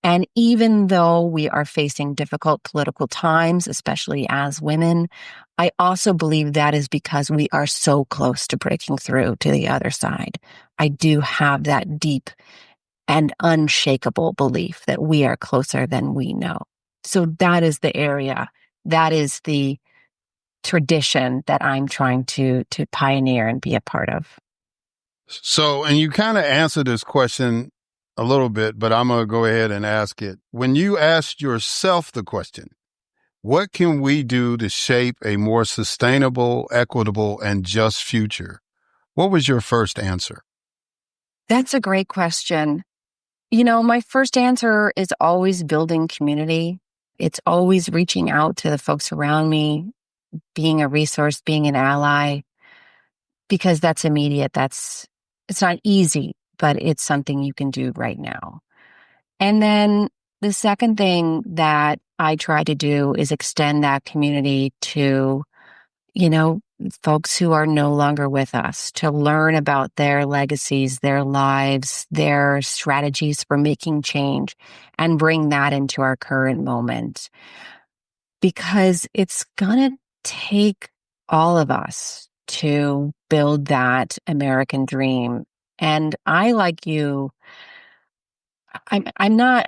[SPEAKER 4] And even though we are facing difficult political times, especially as women, I also believe that is because we are so close to breaking through to the other side. I do have that deep and unshakable belief that we are closer than we know. So that is the area, that is the tradition that I'm trying to pioneer and be a part of.
[SPEAKER 1] So, and you kind of answered this question a little bit, but I'm going to go ahead and ask it. When you asked yourself the question, what can we do to shape a more sustainable, equitable, and just future? What was your first answer?
[SPEAKER 4] That's a great question. My first answer is always building community. It's always reaching out to the folks around me, being a resource, being an ally, because that's immediate. It's not easy, but it's something you can do right now. And then the second thing that I try to do is extend that community to, folks who are no longer with us, to learn about their legacies, their lives, their strategies for making change, and bring that into our current moment. Because it's going to take all of us to build that American dream. And I, like you, I'm not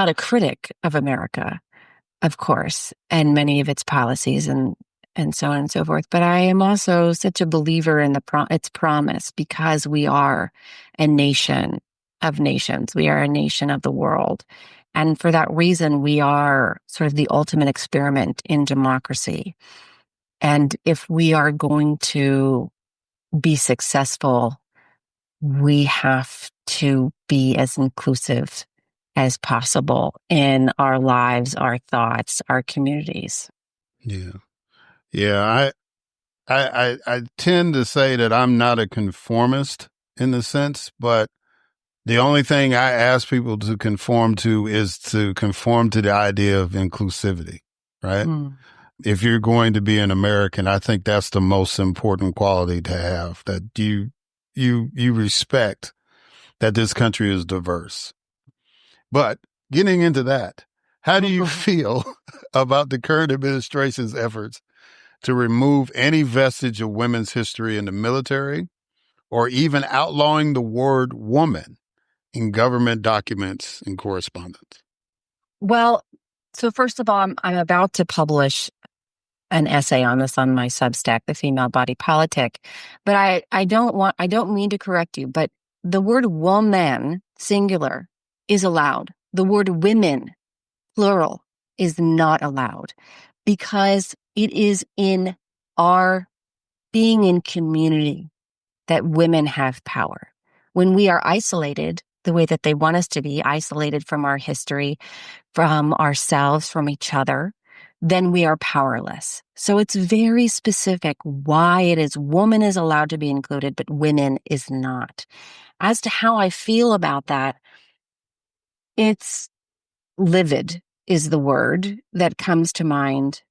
[SPEAKER 4] a critic of America, of course, and many of its policies and so on and so forth. But I am also such a believer in its promise, because we are a nation of nations. We are a nation of the world. And for that reason, we are sort of the ultimate experiment in democracy. And if we are going to be successful, we have to be as inclusive as possible in our lives, our thoughts, our communities.
[SPEAKER 1] Yeah. Yeah. I tend to say that I'm not a conformist in the sense, but the only thing I ask people to conform to is to conform to the idea of inclusivity, right?
[SPEAKER 4] Mm.
[SPEAKER 1] If you're going to be an American, I think that's the most important quality to have, that you respect that this country is diverse. But getting into that, how do you feel about the current administration's efforts to remove any vestige of women's history in the military, or even outlawing the word woman in government documents and correspondence?
[SPEAKER 4] Well, so first of all, I'm about to publish an essay on this on my Substack, The Female Body Politic. But I don't mean to correct you, but the word woman, singular, is allowed. The word women, plural, is not allowed, because it is in our being in community that women have power. When we are isolated, the way that they want us to be, isolated from our history, from ourselves, from each other, then we are powerless. So it's very specific why it is woman is allowed to be included, but women is not. As to how I feel about that, it's livid is the word that comes to mind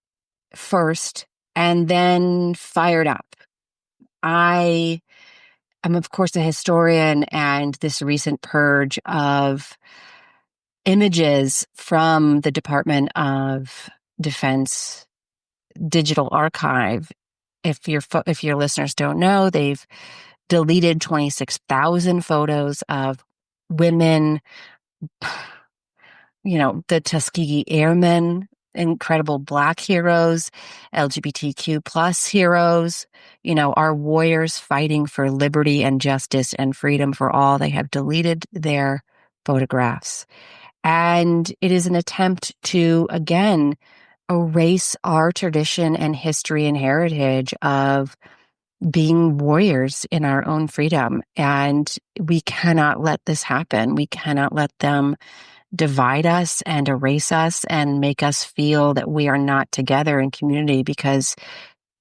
[SPEAKER 4] first, and then fired up. I am, of course, a historian, and this recent purge of images from the Department of Defense digital archive. If your listeners don't know, they've deleted 26,000 photos of women, the Tuskegee Airmen, incredible Black heroes, LGBTQ plus heroes, our warriors fighting for liberty and justice and freedom for all. They have deleted their photographs. And it is an attempt to, again, erase our tradition and history and heritage of being warriors in our own freedom. And we cannot let this happen. We cannot let them divide us and erase us and make us feel that we are not together in community, because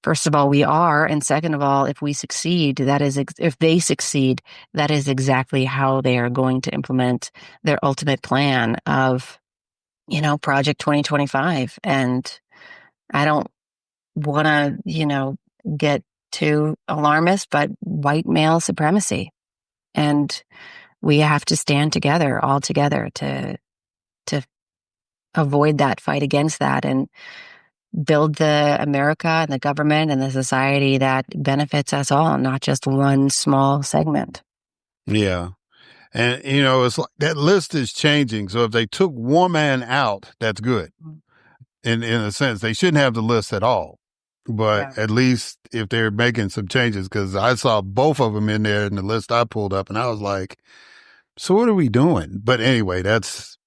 [SPEAKER 4] first of all, we are. And second of all, if we succeed, if they succeed, that is exactly how they are going to implement their ultimate plan of, Project 2025. And I don't want to, get too alarmist, but white male supremacy. And we have to stand together, all together, to avoid that, fight against that, and build the America and the government and the society that benefits us all, not just one small segment.
[SPEAKER 1] Yeah. And, it's like that list is changing. So if they took woman out, that's good. In a sense, they shouldn't have the list at all. But at least if they're making some changes, because I saw both of them in there in the list I pulled up, and I was like, so what are we doing? But anyway, that's,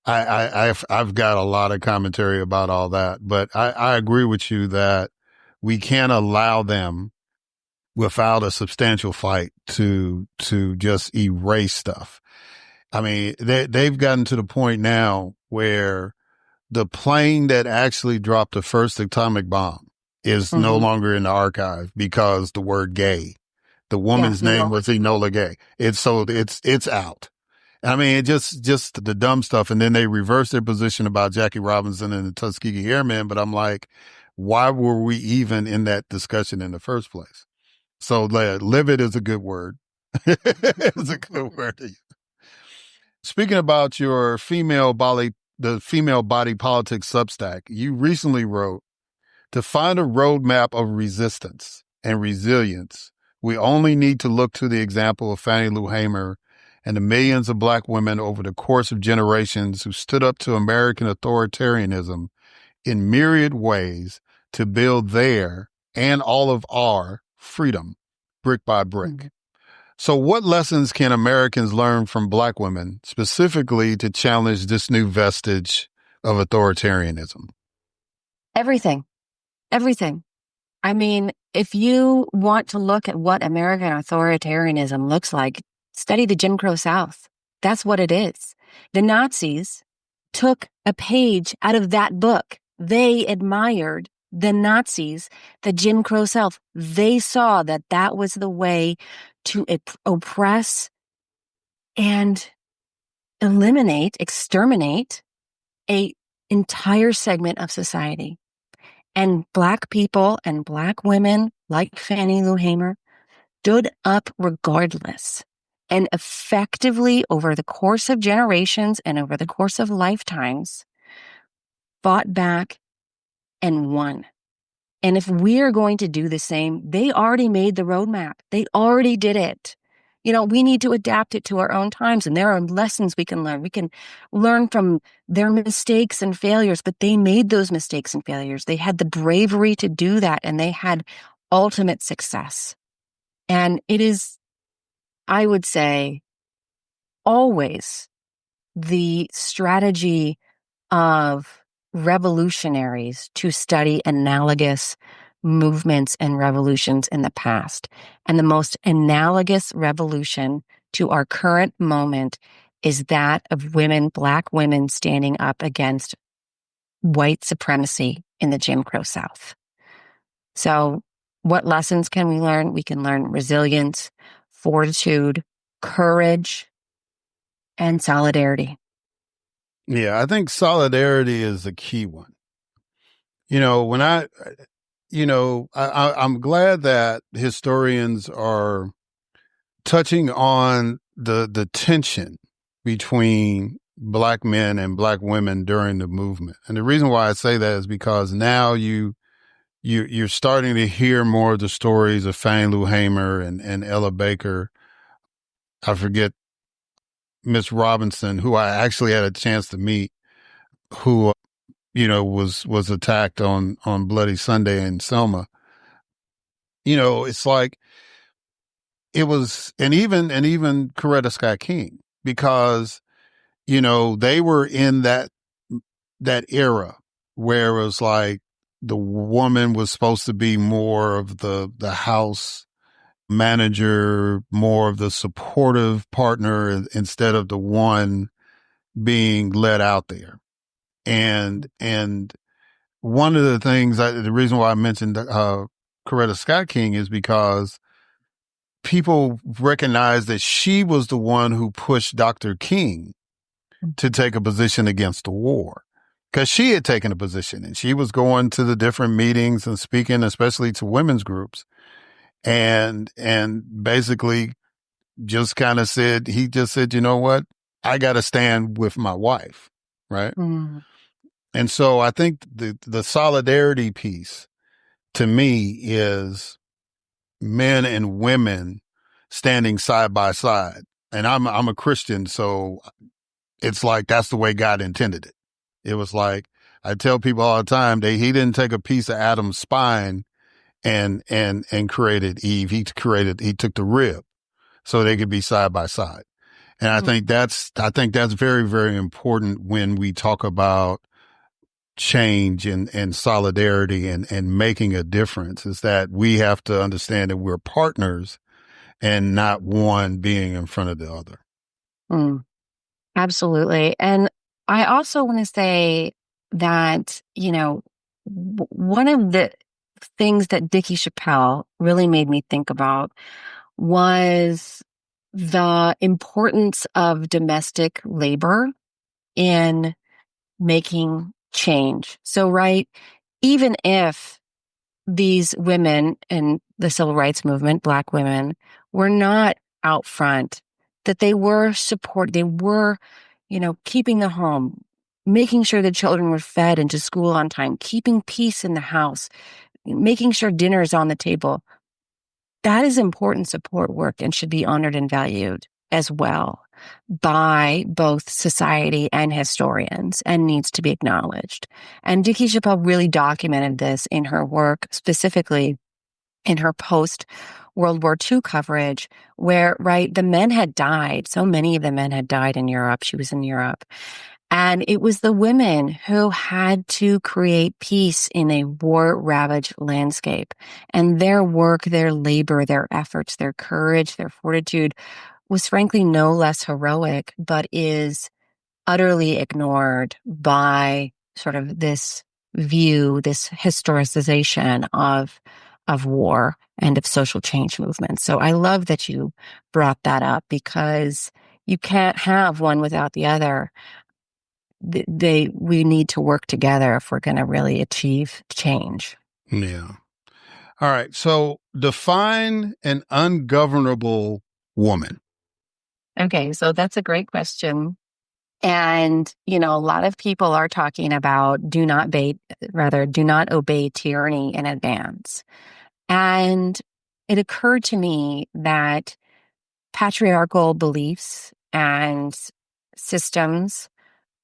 [SPEAKER 1] I've got a lot of commentary about all that. But I agree with you that we can't allow them without a substantial fight to just erase stuff. I mean, they've gotten to the point now where the plane that actually dropped the first atomic bomb is no longer in the archive because the word gay. The woman's name was Enola Gay. It's out. I mean, it just the dumb stuff. And then they reversed their position about Jackie Robinson and the Tuskegee Airmen. But I'm like, why were we even in that discussion in the first place? So livid is a good word. It's a good word to use. Speaking about your the female body politics Substack, you recently wrote, to find a roadmap of resistance and resilience, we only need to look to the example of Fannie Lou Hamer and the millions of Black women over the course of generations who stood up to American authoritarianism in myriad ways to build their and all of our freedom brick by brick. So what lessons can Americans learn from Black women specifically to challenge this new vestige of authoritarianism?
[SPEAKER 4] Everything. I mean, if you want to look at what American authoritarianism looks like, study the Jim Crow South. That's what it is. The Nazis took a page out of that book. They admired the Nazis, the Jim Crow South. They saw that that was the way to oppress and exterminate an entire segment of society. And Black people and Black women like Fannie Lou Hamer stood up regardless and effectively over the course of generations and over the course of lifetimes fought back and won. And if we are going to do the same, they already made the roadmap. They already did it. You know, we need to adapt it to our own times. And there are lessons we can learn. We can learn from their mistakes and failures, but they made those mistakes and failures. They had the bravery to do that, and they had ultimate success. And it is, I would say, always the strategy of revolutionaries to study analogous movements and revolutions in the past. And the most analogous revolution to our current moment is that of women, Black women, standing up against white supremacy in the Jim Crow South. So what lessons can we learn? We can learn resilience, fortitude, courage, and solidarity.
[SPEAKER 1] Yeah, I think solidarity is a key one. You know, I'm glad that historians are touching on the tension between Black men and Black women during the movement. And the reason why I say that is because now you're starting to hear more of the stories of Fannie Lou Hamer and Ella Baker. I forget Miss Robinson, who I actually had a chance to meet, who was attacked on Bloody Sunday in Selma. You know, it's like it was, and even Coretta Scott King, because they were in that era where it was like the woman was supposed to be more of the house manager, more of the supportive partner instead of the one being let out there. And one of the things, the reason why I mentioned Coretta Scott King is because people recognize that she was the one who pushed Dr. King to take a position against the war, because she had taken a position and she was going to the different meetings and speaking, especially to women's groups. And basically just kind of said, you know what? I got to stand with my wife. Right. Mm. And so I think the solidarity piece to me is men and women standing side by side. And I'm a Christian, so it's like that's the way God intended it. It was like, I tell people all the time, he didn't take a piece of Adam's spine and created Eve. He took the rib so they could be side by side. And I think that's very, very important when we talk about change and solidarity and making a difference is that we have to understand that we're partners and not one being in front of the other.
[SPEAKER 4] Mm, absolutely. And I also want to say that, one of the things that Dickie Chappelle really made me think about was the importance of domestic labor in making change. So, right, even if these women in the civil rights movement, Black women, were not out front, that they were keeping the home, making sure the children were fed and to school on time, keeping peace in the house, making sure dinner is on the table. That is important support work and should be honored and valued as well by both society and historians and needs to be acknowledged. And Dickie Chappelle really documented this in her work, specifically in her post World War II coverage, where, right, the men had died. So many of the men had died in Europe. She was in Europe. And it was the women who had to create peace in a war-ravaged landscape. And their work, their labor, their efforts, their courage, their fortitude was frankly no less heroic, but is utterly ignored by sort of this view, this historicization of war and of social change movements. So I love that you brought that up because you can't have one without the other. We need to work together if we're going to really achieve change.
[SPEAKER 1] Yeah. All right. So define an ungovernable woman.
[SPEAKER 4] Okay. So that's a great question. And, a lot of people are talking about do not obey tyranny in advance. And it occurred to me that patriarchal beliefs and systems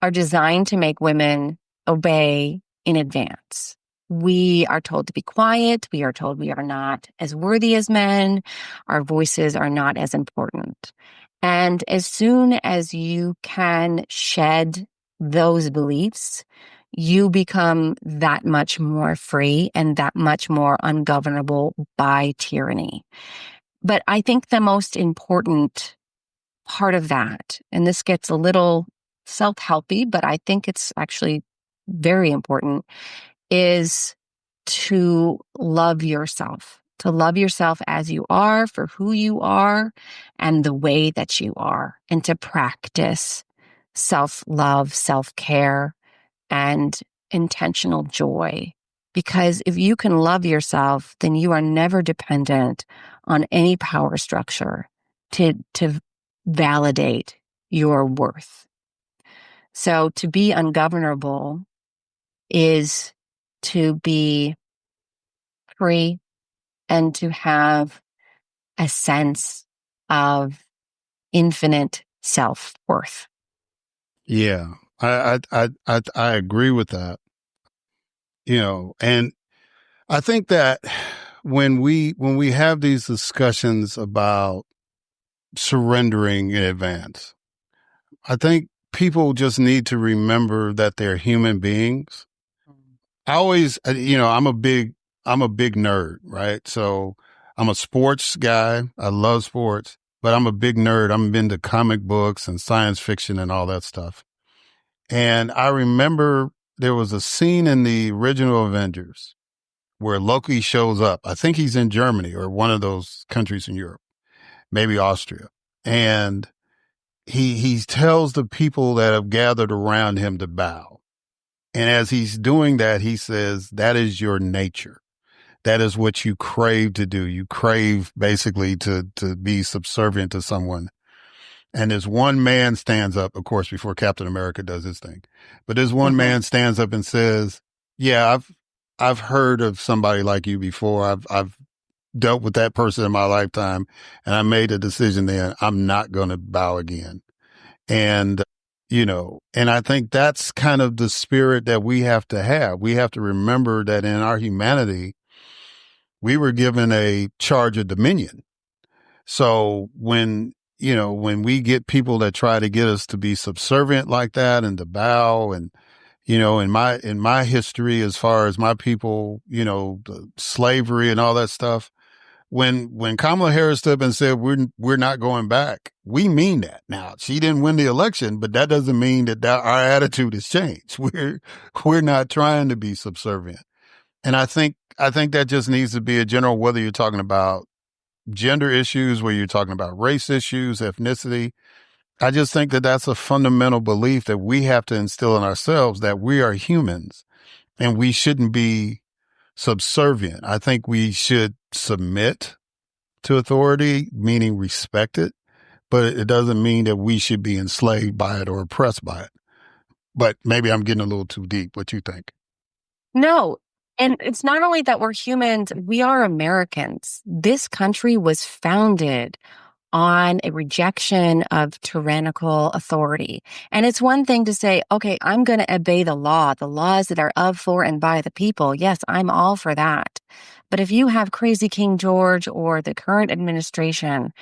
[SPEAKER 4] are designed to make women obey in advance. We are told to be quiet. We are told we are not as worthy as men. Our voices are not as important. And as soon as you can shed those beliefs, you become that much more free and that much more ungovernable by tyranny. But I think the most important part of that, and this gets a little self-helpy, but I think it's actually very important, is to love yourself as you are, for who you are and the way that you are, and to practice self-love, self-care, and intentional joy. Because if you can love yourself, then you are never dependent on any power structure to validate your worth. So to be ungovernable is to be free and to have a sense of infinite self-worth.
[SPEAKER 1] Yeah. I agree with that. And I think that when we have these discussions about surrendering in advance, I think people just need to remember that they're human beings. I always, I'm a big nerd, right? So I'm a sports guy. I love sports, but I'm a big nerd. I'm into comic books and science fiction and all that stuff. And I remember there was a scene in the original Avengers where Loki shows up. I think he's in Germany or one of those countries in Europe, maybe Austria. And he tells the people that have gathered around him to bow. And as he's doing that, he says, that is your nature. That is what you crave to do. You crave basically to be subservient to someone. And this one man stands up, of course, before Captain America does his thing. But this one man stands up and says, yeah, I've heard of somebody like you before. I've dealt with that person in my lifetime, and I made a decision then I'm not going to bow again. And, and I think that's kind of the spirit that we have to have. We have to remember that in our humanity, we were given a charge of dominion. So when we get people that try to get us to be subservient like that and to bow and, in my history, as far as my people, the slavery and all that stuff, when Kamala Harris stood up and said we're not going back, we mean that. Now, she didn't win the election, but that doesn't mean that our attitude has changed. We're not trying to be subservient. And I think that just needs to be a general, whether you're talking about gender issues, whether you're talking about race issues, ethnicity. I just think that that's a fundamental belief that we have to instill in ourselves, that we are humans and we shouldn't be subservient. I think we should submit to authority, meaning respect it, but it doesn't mean that we should be enslaved by it or oppressed by it. But maybe I'm getting a little too deep. What you think?
[SPEAKER 4] No. And it's not only that we're humans, we are Americans. This country was founded on a rejection of tyrannical authority. And it's one thing to say, okay, I'm going to obey the laws that are of, for, and by the people. Yes, I'm all for that. But if you have crazy King George or the current administration,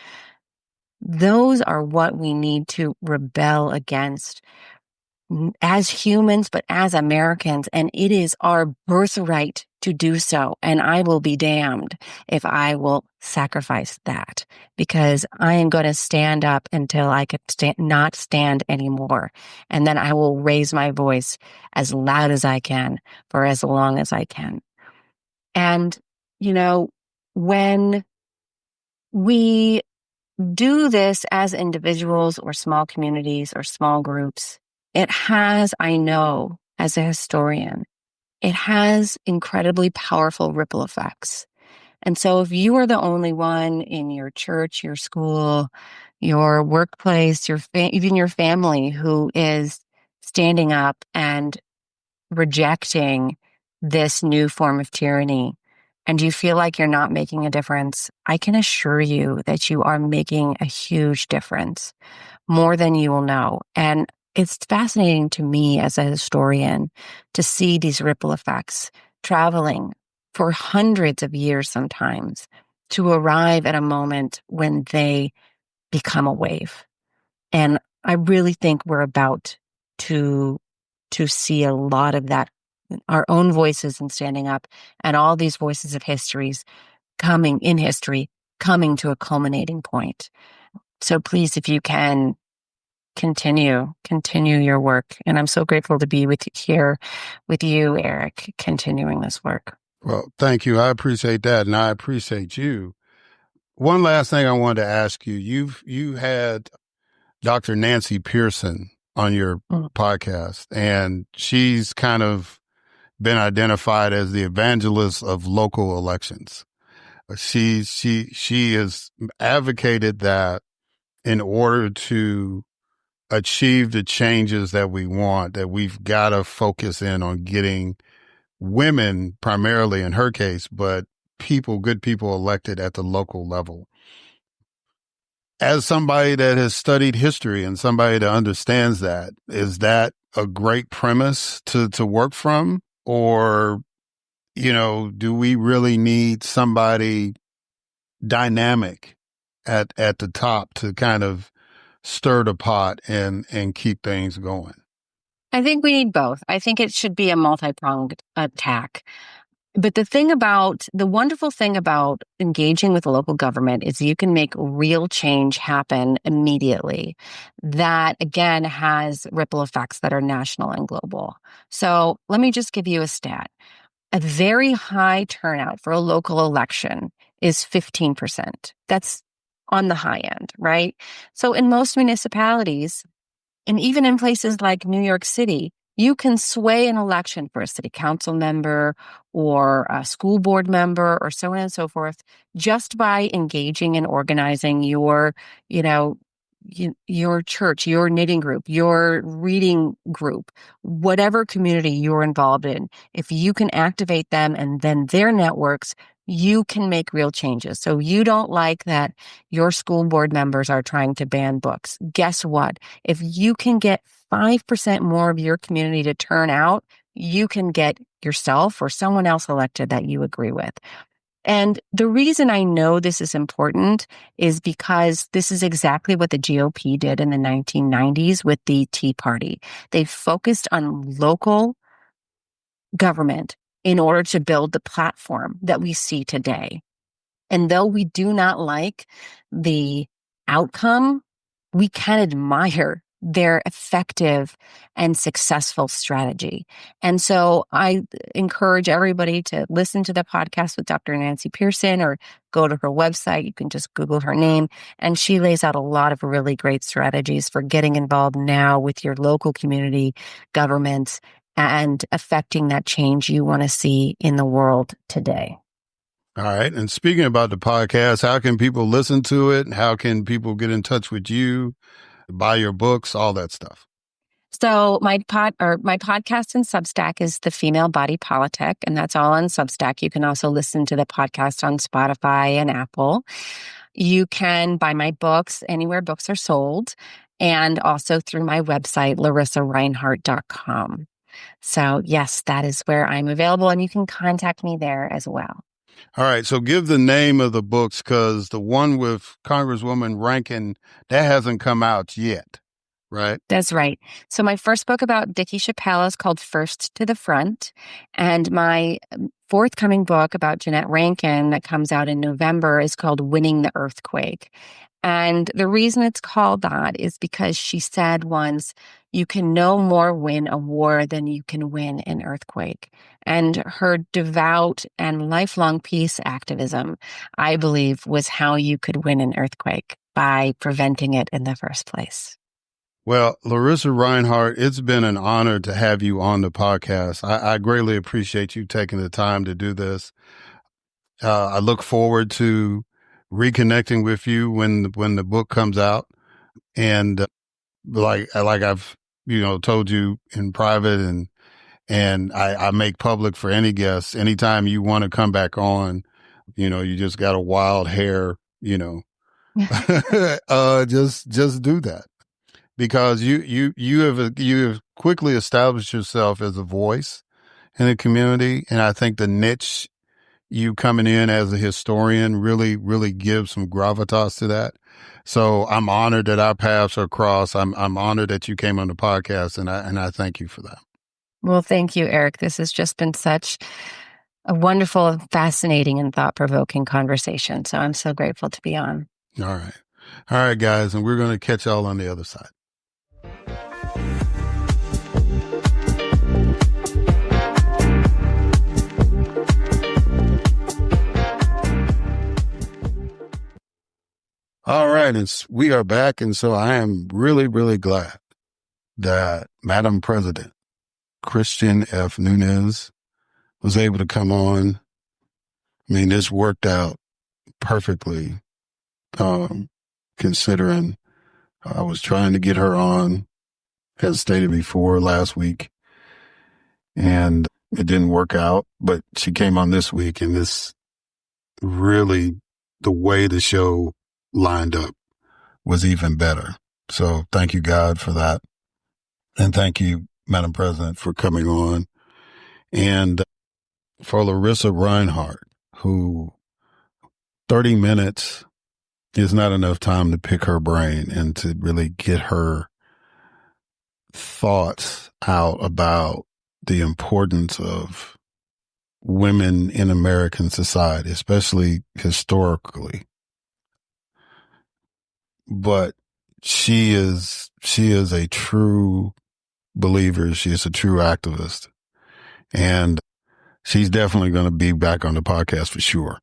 [SPEAKER 4] those are what we need to rebel against as humans, but as Americans. And it is our birthright to do so. And I will be damned if I will sacrifice that, because I am going to stand up until I can not stand anymore. And then I will raise my voice as loud as I can for as long as I can. And, when we do this as individuals or small communities or small groups, it has, I know, as a historian, it has incredibly powerful ripple effects. And so if you are the only one in your church, your school, your workplace, even your family who is standing up and rejecting this new form of tyranny, and you feel like you're not making a difference, I can assure you that you are making a huge difference, more than you will know. And it's fascinating to me as a historian to see these ripple effects traveling for hundreds of years sometimes to arrive at a moment when they become a wave. And I really think we're about to see a lot of that, our own voices and standing up, and all these voices of histories coming to a culminating point. So please, if you can, continue your work. And I'm so grateful to be here with you, Eric, continuing this work.
[SPEAKER 1] Well, thank you. I appreciate that. And I appreciate you. One last thing I wanted to ask you. You had Dr. Nancy Pearson on your podcast, and she's kind of been identified as the evangelist of local elections. She has advocated that in order to achieve the changes that we want, that we've got to focus in on getting women, primarily in her case, but good people elected at the local level. As somebody that has studied history and somebody that understands that, is that a great premise to work from? Or, do we really need somebody dynamic at the top to kind of stir the pot and keep things going?
[SPEAKER 4] I think we need both. I think it should be a multi-pronged attack. But the wonderful thing about engaging with local government is you can make real change happen immediately. That, again, has ripple effects that are national and global. So let me just give you a stat. A very high turnout for a local election is 15%. That's on the high end, right? So in most municipalities, and even in places like New York City, you can sway an election for a city council member or a school board member or so on and so forth just by engaging and organizing your church, your knitting group, your reading group, whatever community you're involved in. If you can activate them and then their networks, you can make real changes. So you don't like that your school board members are trying to ban books. Guess what? If you can get 5% more of your community to turn out, you can get yourself or someone else elected that you agree with. And the reason I know this is important is because this is exactly what the GOP did in the 1990s with the Tea Party. They focused on local government in order to build the platform that we see today. And though we do not like the outcome, we can admire their effective and successful strategy. And so I encourage everybody to listen to the podcast with Dr. Nancy Pearson or go to her website. You can just Google her name. And she lays out a lot of really great strategies for getting involved now with your local community governments and affecting that change you want to see in the world today.
[SPEAKER 1] All right. And speaking about the podcast, how can people listen to it? How can people get in touch with you, buy your books, all that stuff?
[SPEAKER 4] So my podcast and Substack is The Female Body Politic, and that's all on Substack. You can also listen to the podcast on Spotify and Apple. You can buy my books anywhere books are sold, and also through my website, LorissaRinehart.com. So yes, that is where I'm available, and you can contact me there as well.
[SPEAKER 1] All right. So give the name of the books, because the one with Congresswoman Rankin, that hasn't come out yet, right?
[SPEAKER 4] That's right. So my first book about Dickie Chappelle is called First to the Front. And my forthcoming book about Jeanette Rankin that comes out in November is called Winning the Earthquake. And the reason it's called that is because she said once, you can no more win a war than you can win an earthquake. And her devout and lifelong peace activism, I believe, was how you could win an earthquake, by preventing it in the first place.
[SPEAKER 1] Well, Lorissa Rinehart, it's been an honor to have you on the podcast. I greatly appreciate you taking the time to do this. I look forward to reconnecting with you when the book comes out. And like I've, told you in private, and I make public for any guest, anytime you want to come back on, you just got a wild hair, just do that. Because you have quickly established yourself as a voice in the community, and I think the niche you coming in as a historian really, really gives some gravitas to that. So I'm honored that our paths are crossed. I'm honored that you came on the podcast, and I thank you for that.
[SPEAKER 4] Well, thank you, Eric. This has just been such a wonderful, fascinating, and thought-provoking conversation. So I'm so grateful to be on.
[SPEAKER 1] All right, guys, and we're going to catch y'all on the other side. All right, and we are back, and so I am really, really glad that Madam President Christian F. Nunes was able to come on. I mean, this worked out perfectly, considering I was trying to get her on, as stated before, last week, and it didn't work out, but she came on this week, and this really, the way the show lined up was even better. So thank you, God, for that. And thank you, Madam President, for coming on. And for Lorissa Rinehart, who 30 minutes is not enough time to pick her brain and to really get her thoughts out about the importance of women in American society, especially historically. But she is a true believer. She is a true activist. And she's definitely going to be back on the podcast for sure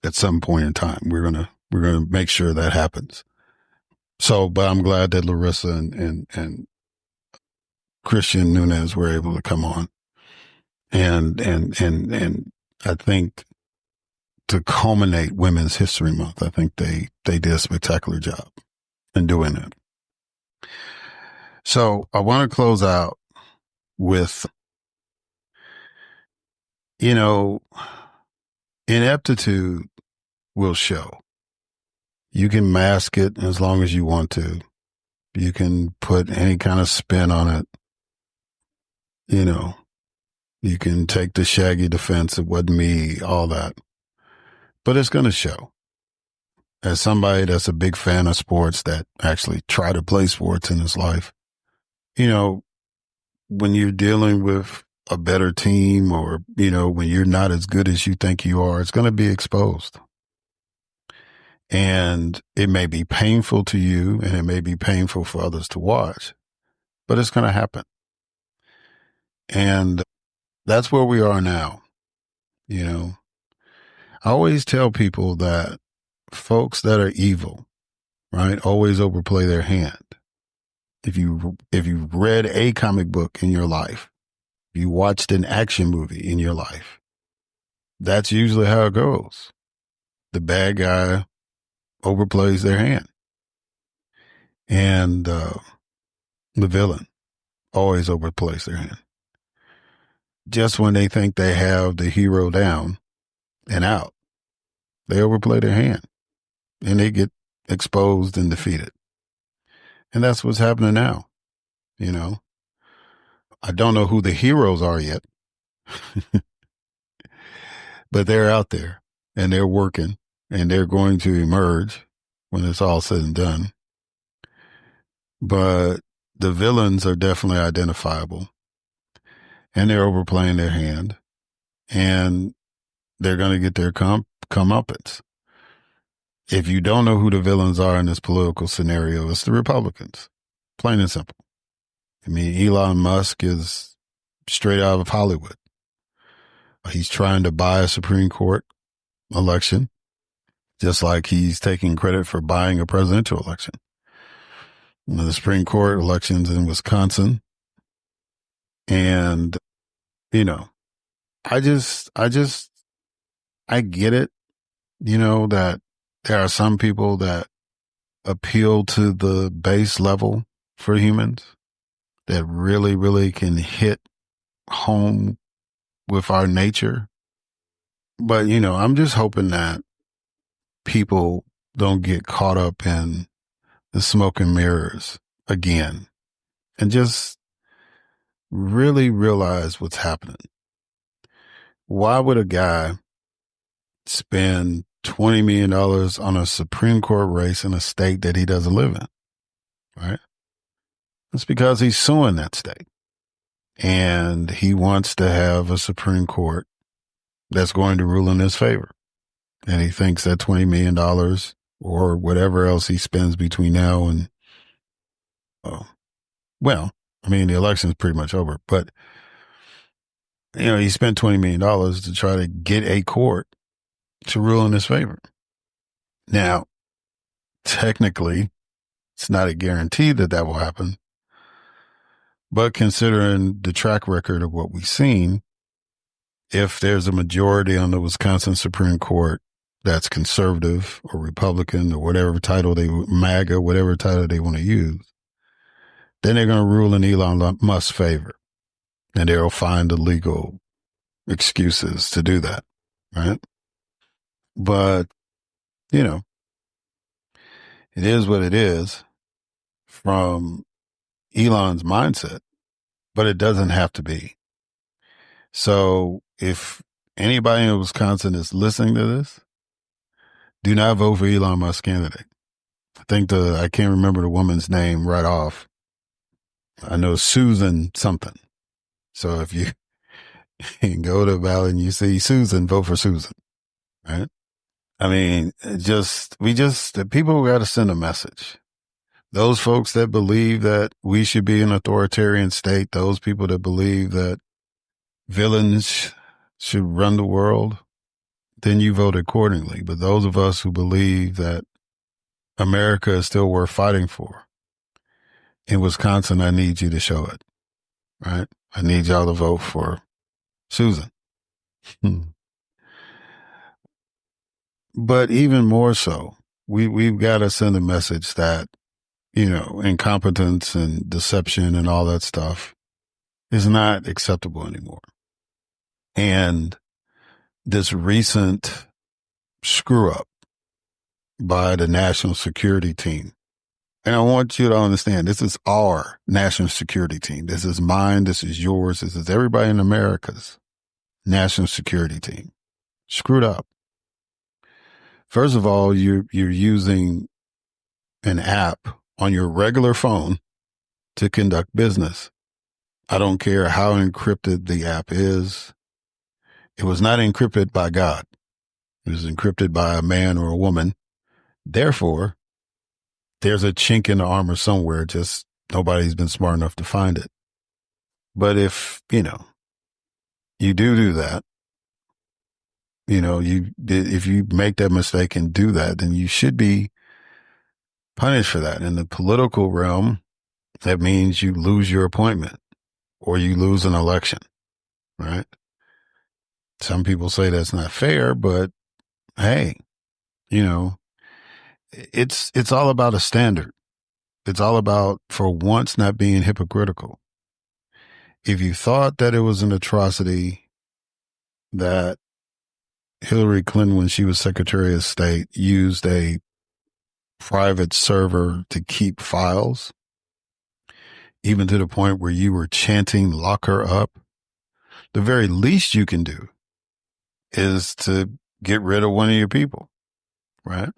[SPEAKER 1] at some point in time. We're going to make sure that happens. So, but I'm glad that Lorissa and Christian Nunes were able to come on. And I think to culminate Women's History Month, I think they did a spectacular job in doing it. So I want to close out with, ineptitude will show. You can mask it as long as you want to. You can put any kind of spin on it. You can take the shaggy defense, it wasn't me, all that. but it's going to show. As somebody that's a big fan of sports, that actually try to play sports in his life, you know, when you're dealing with a better team, or, you know, when you're not as good as you think you are, it's going to be exposed. And it may be painful to you, and it may be painful for others to watch, but it's going to happen. And that's where we are now. You know, I always tell people that folks that are evil, right, always overplay their hand. If you've read a comic book in your life, you watched an action movie in your life, that's usually how it goes. The bad guy overplays their hand. And the villain always overplays their hand. Just when they think they have the hero down and out, they overplay their hand and they get exposed and defeated. And that's what's happening now. You know, I don't know who the heroes are yet, but they're out there and they're working, and they're going to emerge when it's all said and done. But the villains are definitely identifiable, and they're overplaying their hand, and they're going to get their comeuppance. If you don't know who the villains are in this political scenario, it's the Republicans, plain and simple. I mean, Elon Musk is straight out of Hollywood. He's trying to buy a Supreme Court election, just like he's taking credit for buying a presidential election. The Supreme Court elections in Wisconsin. And, you know, I get it, you know, that there are some people that appeal to the base level for humans, that really, really can hit home with our nature. But, you know, I'm just hoping that people don't get caught up in the smoke and mirrors again, and just really realize what's happening. Why would a guy spend $20 million on a Supreme Court race in a state that he doesn't live in? Right? It's because he's suing that state, and he wants to have a Supreme Court that's going to rule in his favor. And he thinks that $20 million or whatever else he spends between now and, well, I mean, the election's pretty much over, but, you know, he spent $20 million to try to get a court to rule in his favor. Now, technically, it's not a guarantee that that will happen, but considering the track record of what we've seen, if there's a majority on the Wisconsin Supreme Court that's conservative or Republican or whatever title MAGA, whatever title they want to use, then they're going to rule in Elon Musk's favor, and they'll find the legal excuses to do that, right? But, you know, it is what it is from Elon's mindset, but it doesn't have to be. So if anybody in Wisconsin is listening to this, do not vote for Elon Musk's candidate. I can't remember the woman's name right off. I know Susan something. So if you go to the ballot and you see Susan, vote for Susan, right? I mean, the people got to send a message. Those folks that believe that we should be an authoritarian state, those people that believe that villains should run the world, then you vote accordingly. But those of us who believe that America is still worth fighting for, in Wisconsin, I need you to show it, right? I need y'all to vote for Susan. But even more so, we've got to send a message that, you know, incompetence and deception and all that stuff is not acceptable anymore. And this recent screw up by the national security team, and I want you to understand, this is our national security team. This is mine. This is yours. This is everybody in America's national security team. Screwed up. First of all, you're using an app on your regular phone to conduct business. I don't care how encrypted the app is. It was not encrypted by God. It was encrypted by a man or a woman. Therefore, there's a chink in the armor somewhere. Just nobody's been smart enough to find it. But if, you do that, if you make that mistake and do that, then you should be punished for that. In the political realm, that means you lose your appointment or you lose an election, right? Some people say that's not fair, but hey, it's all about a standard. It's all about, for once, not being hypocritical. If you thought that it was an atrocity that Hillary Clinton, when she was Secretary of State, used a private server to keep files, even to the point where you were chanting, "Lock her up," the very least you can do is to get rid of one of your people, right?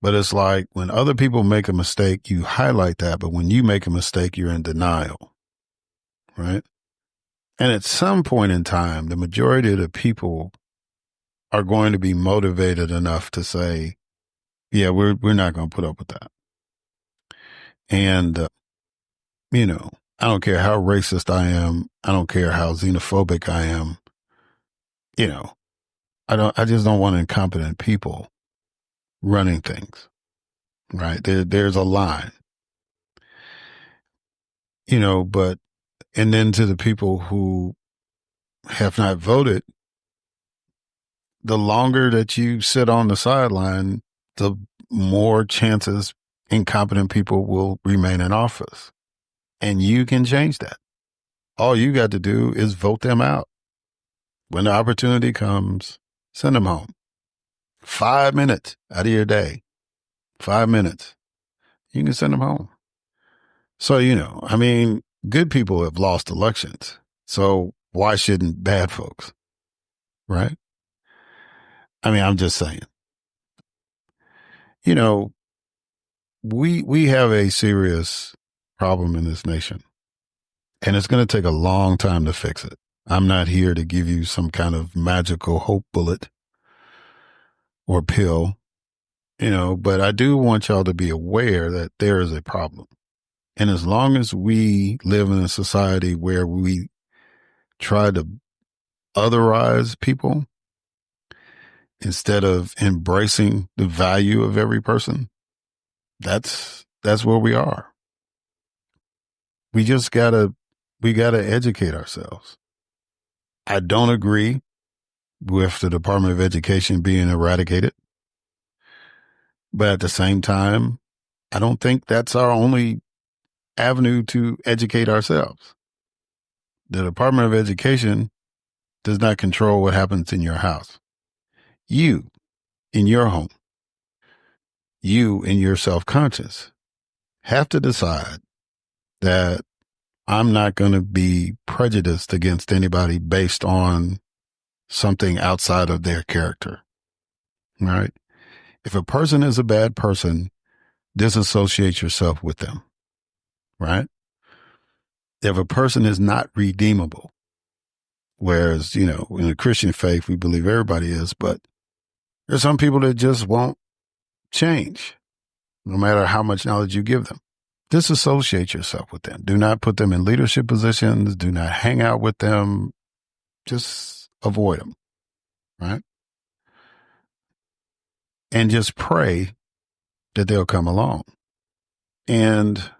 [SPEAKER 1] But it's like when other people make a mistake, you highlight that. But when you make a mistake, you're in denial, right? And at some point in time, the majority of the people are going to be motivated enough to say, yeah, we're not going to put up with that. And, I don't care how racist I am. I don't care how xenophobic I am. I just don't want incompetent people running things, right? There's a line, and then to the people who have not voted, the longer that you sit on the sideline, the more chances incompetent people will remain in office. And you can change that. All you got to do is vote them out. When the opportunity comes, send them home. 5 minutes out of your day, 5 minutes, you can send them home. So, good people have lost elections. So why shouldn't bad folks? Right? I'm just saying, we have a serious problem in this nation, and it's going to take a long time to fix it. I'm not here to give you some kind of magical hope bullet or pill, but I do want y'all to be aware that there is a problem. And as long as we live in a society where we try to otherize people instead of embracing the value of every person, that's where we are. We gotta educate ourselves. I don't agree with the Department of Education being eradicated, but at the same time, I don't think that's our only avenue to educate ourselves. The Department of Education does not control what happens in your house. You, in your home, you in your self-conscious, have to decide that I'm not going to be prejudiced against anybody based on something outside of their character, right? If a person is a bad person, disassociate yourself with them, right? If a person is not redeemable, whereas, in the Christian faith, we believe everybody is, but there's some people that just won't change, no matter how much knowledge you give them. Disassociate yourself with them. Do not put them in leadership positions. Do not hang out with them. Just avoid them, right? And just pray that they'll come along. And,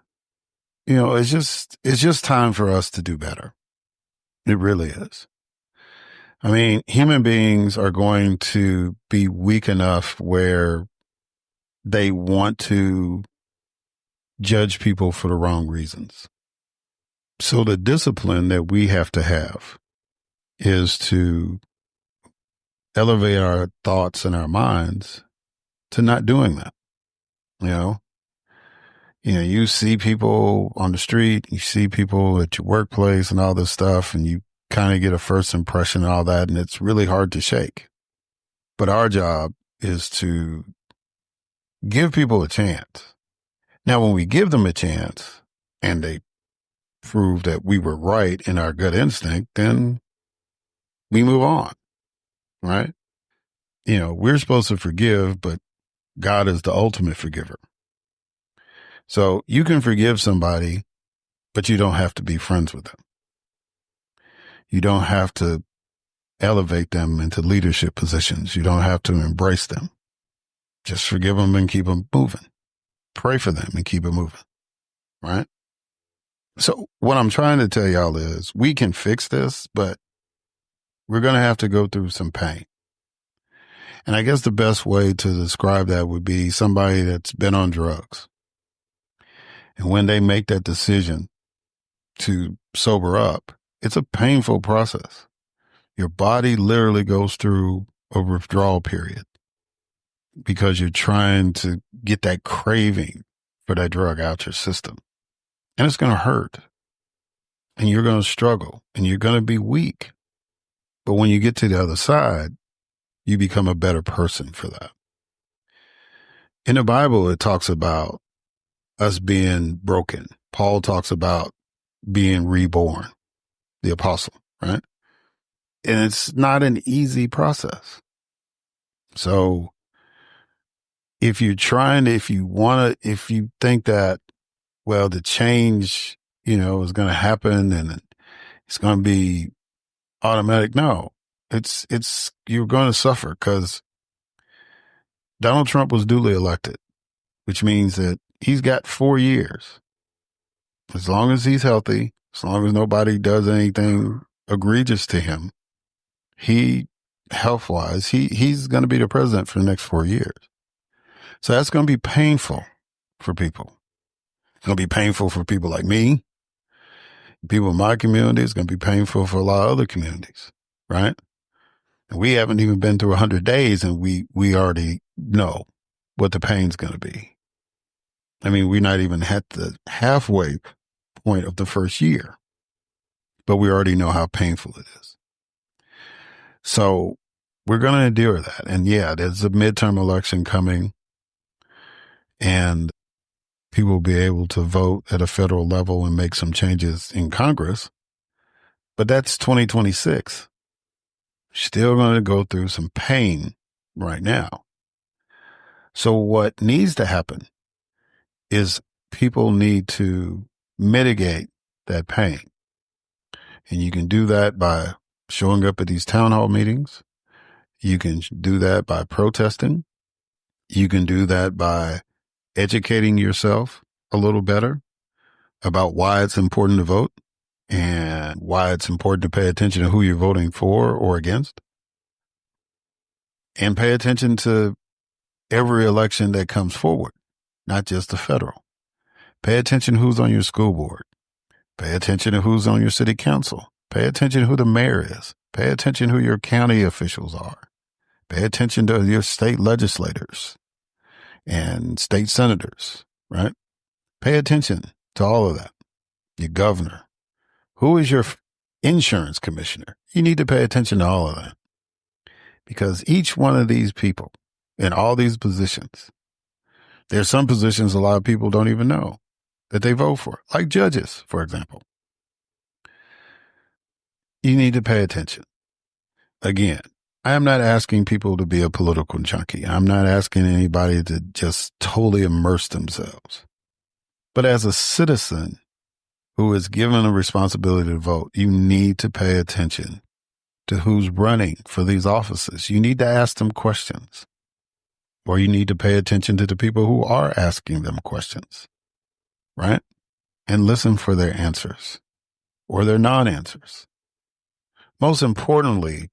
[SPEAKER 1] it's just time for us to do better. It really is. Human beings are going to be weak enough where they want to judge people for the wrong reasons. So the discipline that we have to have is to elevate our thoughts and our minds to not doing that. You see people on the street, you see people at your workplace and all this stuff, and you kind of get a first impression and all that, and it's really hard to shake. But our job is to give people a chance. Now, when we give them a chance and they prove that we were right in our gut instinct, then we move on, right? We're supposed to forgive, but God is the ultimate forgiver. So you can forgive somebody, but you don't have to be friends with them. You don't have to elevate them into leadership positions. You don't have to embrace them. Just forgive them and keep them moving. Pray for them and keep it moving, right? So what I'm trying to tell y'all is we can fix this, but we're going to have to go through some pain. And I guess the best way to describe that would be somebody that's been on drugs. And when they make that decision to sober up, it's a painful process. Your body literally goes through a withdrawal period because you're trying to get that craving for that drug out your system. And it's going to hurt. And you're going to struggle. And you're going to be weak. But when you get to the other side, you become a better person for that. In the Bible, it talks about us being broken. Paul talks about being reborn, the apostle, right? And it's not an easy process. So if you think that, well, the change, is going to happen and it's going to be automatic. No, you're going to suffer because Donald Trump was duly elected, which means that he's got 4 years. As long as he's healthy, as long as nobody does anything egregious to him, health-wise, he's going to be the president for the next 4 years. So that's going to be painful for people. It's going to be painful for people like me, people in my community. It's going to be painful for a lot of other communities, right? And we haven't even been through 100 days and we already know what the pain's going to be. I mean, we're not even at the halfway point of the first year, but we already know how painful it is. So we're going to endure that. And yeah, there's a midterm election coming and people will be able to vote at a federal level and make some changes in Congress. But that's 2026. Still going to go through some pain right now. So what needs to happen is people need to mitigate that pain. And you can do that by showing up at these town hall meetings. You can do that by protesting. You can do that by educating yourself a little better about why it's important to vote and why it's important to pay attention to who you're voting for or against. And pay attention to every election that comes forward, not just the federal. Pay attention to who's on your school board. Pay attention to who's on your city council. Pay attention to who the mayor is. Pay attention to who your county officials are. Pay attention to your state legislators and state senators, right? Pay attention to all of that. Your governor. Who is your insurance commissioner? You need to pay attention to all of that. Because each one of these people in all these positions, there's some positions a lot of people don't even know that they vote for, like judges, for example. You need to pay attention. Again, I am not asking people to be a political junkie. I'm not asking anybody to just totally immerse themselves. But as a citizen who is given a responsibility to vote, you need to pay attention to who's running for these offices. You need to ask them questions. Or you need to pay attention to the people who are asking them questions, right? And listen for their answers or their non-answers. Most importantly,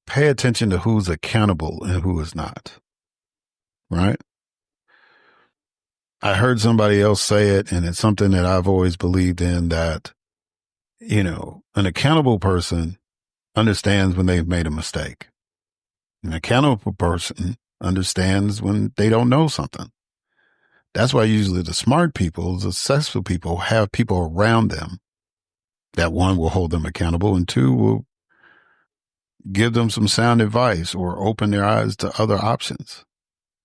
[SPEAKER 1] pay attention to who's accountable and who is not, right? I heard somebody else say it, and it's something that I've always believed in, that, an accountable person understands when they've made a mistake. An accountable person understands when they don't know something. That's why usually the smart people, the successful people, have people around them that, one, will hold them accountable, and two, will give them some sound advice or open their eyes to other options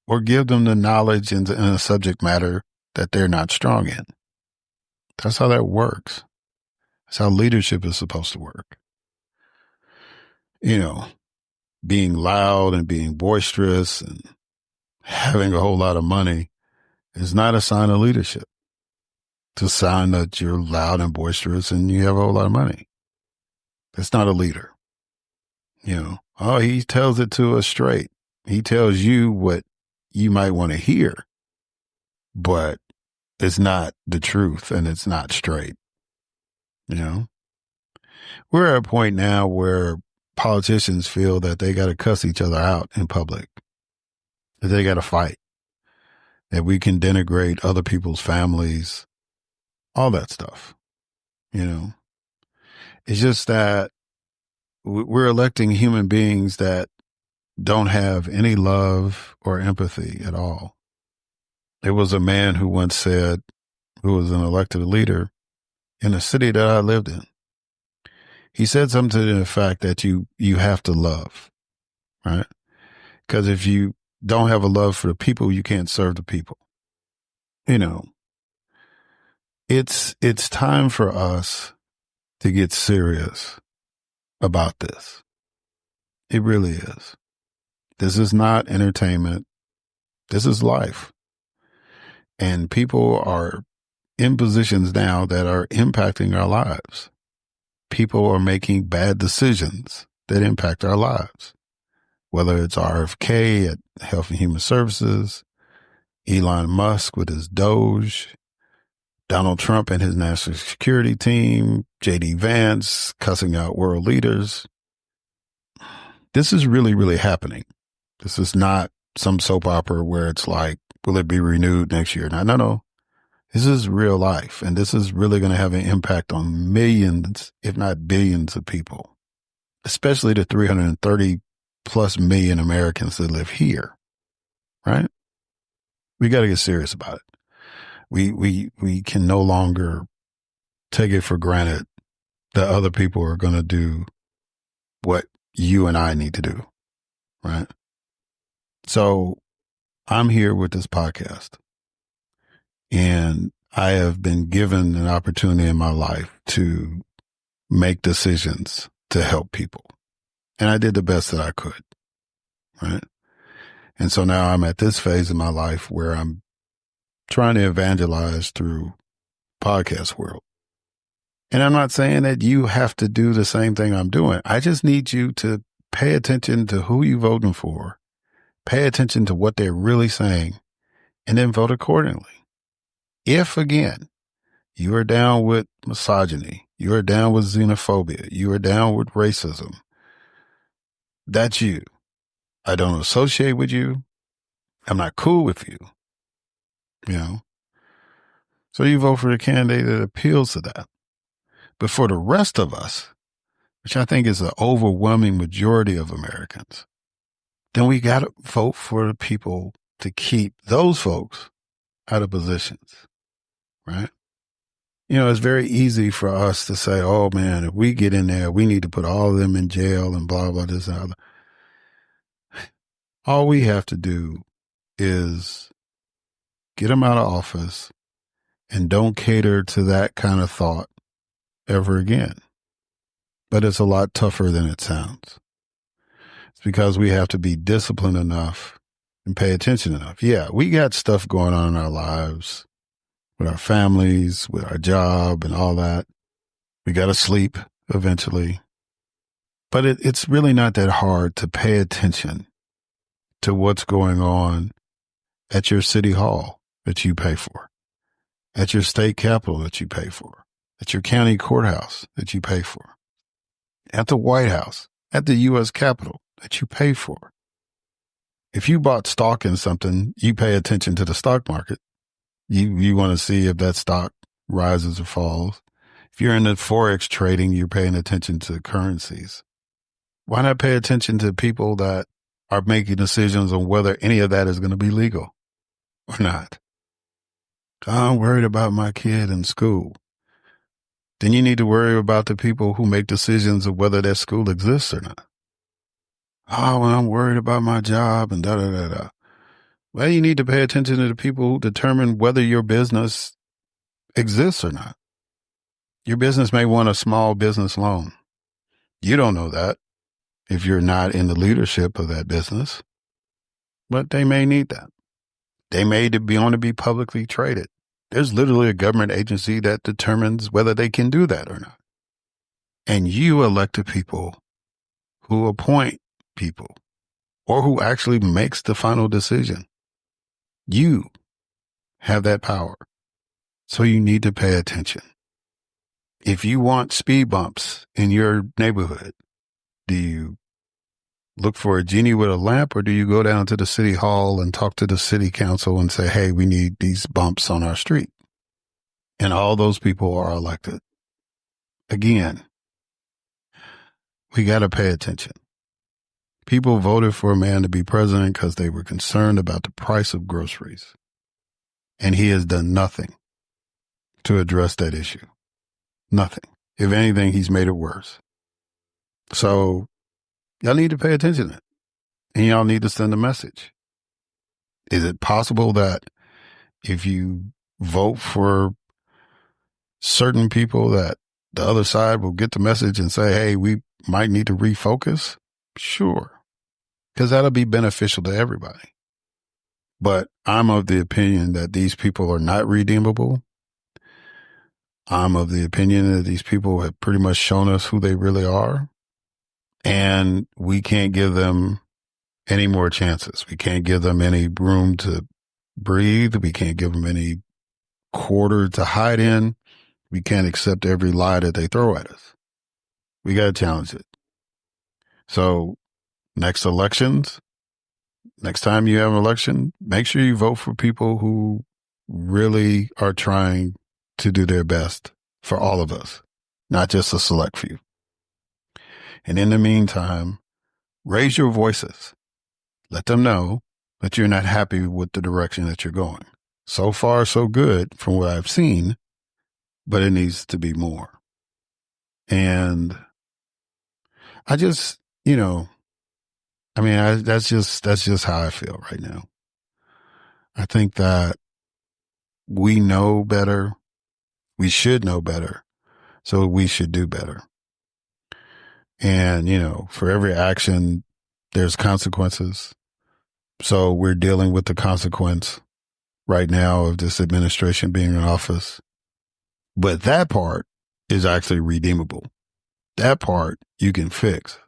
[SPEAKER 1] or give them the knowledge in a subject matter that they're not strong in. That's how that works. That's how leadership is supposed to work. You know, being loud and being boisterous and having a whole lot of money is not a sign of leadership. It's a sign that you're loud and boisterous and you have a whole lot of money. That's not a leader. You know, oh, he tells it to us straight. He tells you what you might want to hear, but it's not the truth and it's not straight. You know, we're at a point now where politicians feel that they got to cuss each other out in public, that they got to fight, that we can denigrate other people's families, all that stuff. You know, it's just that we're electing human beings that don't have any love or empathy at all. There was a man who once said, who was an elected leader in a city that I lived in. He said something to the fact that you have to love, right? Because if you don't have a love for the people, you can't serve the people. You know, it's time for us to get serious about this. It really is. This is not entertainment. This is life. And people are in positions now that are impacting our lives. People are making bad decisions that impact our lives, whether it's RFK at Health and Human Services, Elon Musk with his Doge, Donald Trump and his national security team, J.D. Vance cussing out world leaders. This is really, really happening. This is not some soap opera where it's like, will it be renewed next year? No. This is real life, and this is really going to have an impact on millions, if not billions of people, especially the 330 plus million Americans that live here, right? We got to get serious about it. We can no longer take it for granted that other people are going to do what you and I need to do, right? So I'm here with this podcast, and I have been given an opportunity in my life to make decisions to help people. And I did the best that I could, right? And so now I'm at this phase in my life where I'm trying to evangelize through podcast world. And I'm not saying that you have to do the same thing I'm doing. I just need you to pay attention to who you're voting for, pay attention to what they're really saying, and then vote accordingly. If, again, you are down with misogyny, you are down with xenophobia, you are down with racism, that's you. I don't associate with you. I'm not cool with you. You know? So you vote for the candidate that appeals to that. But for the rest of us, which I think is the overwhelming majority of Americans, then we got to vote for the people to keep those folks out of positions, right? You know, it's very easy for us to say, oh man, if we get in there, we need to put all of them in jail and blah, blah, this and other. All we have to do is get them out of office and don't cater to that kind of thought ever again. But it's a lot tougher than it sounds. It's because we have to be disciplined enough and pay attention enough. Yeah, we got stuff going on in our lives with our families, with our job and all that. We got to sleep eventually. But it's really not that hard to pay attention to what's going on at your city hall that you pay for, at your state capitol that you pay for, at your county courthouse that you pay for, at the White House, at the U.S. Capitol that you pay for. If you bought stock in something, you pay attention to the stock market. You want to see if that stock rises or falls. If you're in the Forex trading, you're paying attention to currencies. Why not pay attention to people that are making decisions on whether any of that is going to be legal or not? I'm worried about my kid in school. Then you need to worry about the people who make decisions of whether that school exists or not. Oh, well, I'm worried about my job and da-da-da-da. Well, you need to pay attention to the people who determine whether your business exists or not. Your business may want a small business loan. You don't know that if you're not in the leadership of that business, but they may need that. They may want to be publicly traded. There's literally a government agency that determines whether they can do that or not. And you elect the people who appoint people or who actually makes the final decision. You have that power. So you need to pay attention. If you want speed bumps in your neighborhood, do you look for a genie with a lamp, or do you go down to the city hall and talk to the city council and say, hey, we need these bumps on our street? And all those people are elected. Again, we got to pay attention. People voted for a man to be president because they were concerned about the price of groceries. And he has done nothing to address that issue. Nothing. If anything, he's made it worse. So y'all need to pay attention to it. And y'all need to send a message. Is it possible that if you vote for certain people that the other side will get the message and say, hey, we might need to refocus? Sure. Because that'll be beneficial to everybody. But I'm of the opinion that these people are not redeemable. I'm of the opinion that these people have pretty much shown us who they really are. And we can't give them any more chances. We can't give them any room to breathe. We can't give them any quarter to hide in. We can't accept every lie that they throw at us. We got to challenge it. So next elections, next time you have an election, make sure you vote for people who really are trying to do their best for all of us, not just a select few. And in the meantime, raise your voices. Let them know that you're not happy with the direction that you're going. So far, so good from what I've seen, but it needs to be more. And I just, that's just how I feel right now. I think that we know better. We should know better. So we should do better. And, for every action, there's consequences. So we're dealing with the consequence right now of this administration being in office. But that part is actually redeemable. That part you can fix.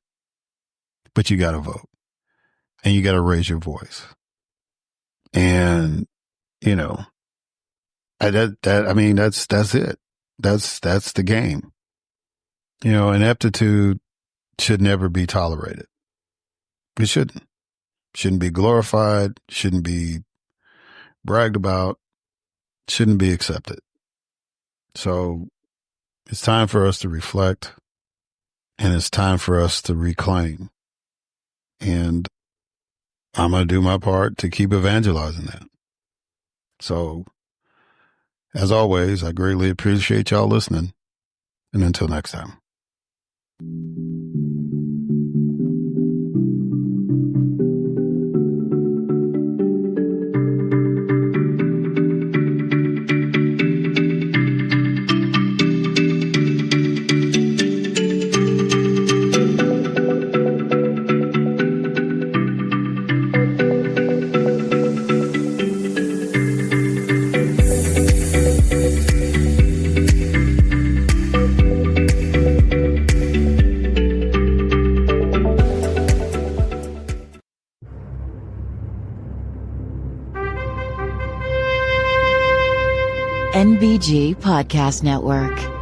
[SPEAKER 1] But you got to vote. And you got to raise your voice. And, that's it. That's the game. Ineptitude should never be tolerated. It shouldn't. Shouldn't be glorified. Shouldn't be bragged about. Shouldn't be accepted. So it's time for us to reflect, and it's time for us to reclaim. And I'm going to do my part to keep evangelizing that. So, as always, I greatly appreciate y'all listening. And until next time.
[SPEAKER 2] NBG Podcast Network.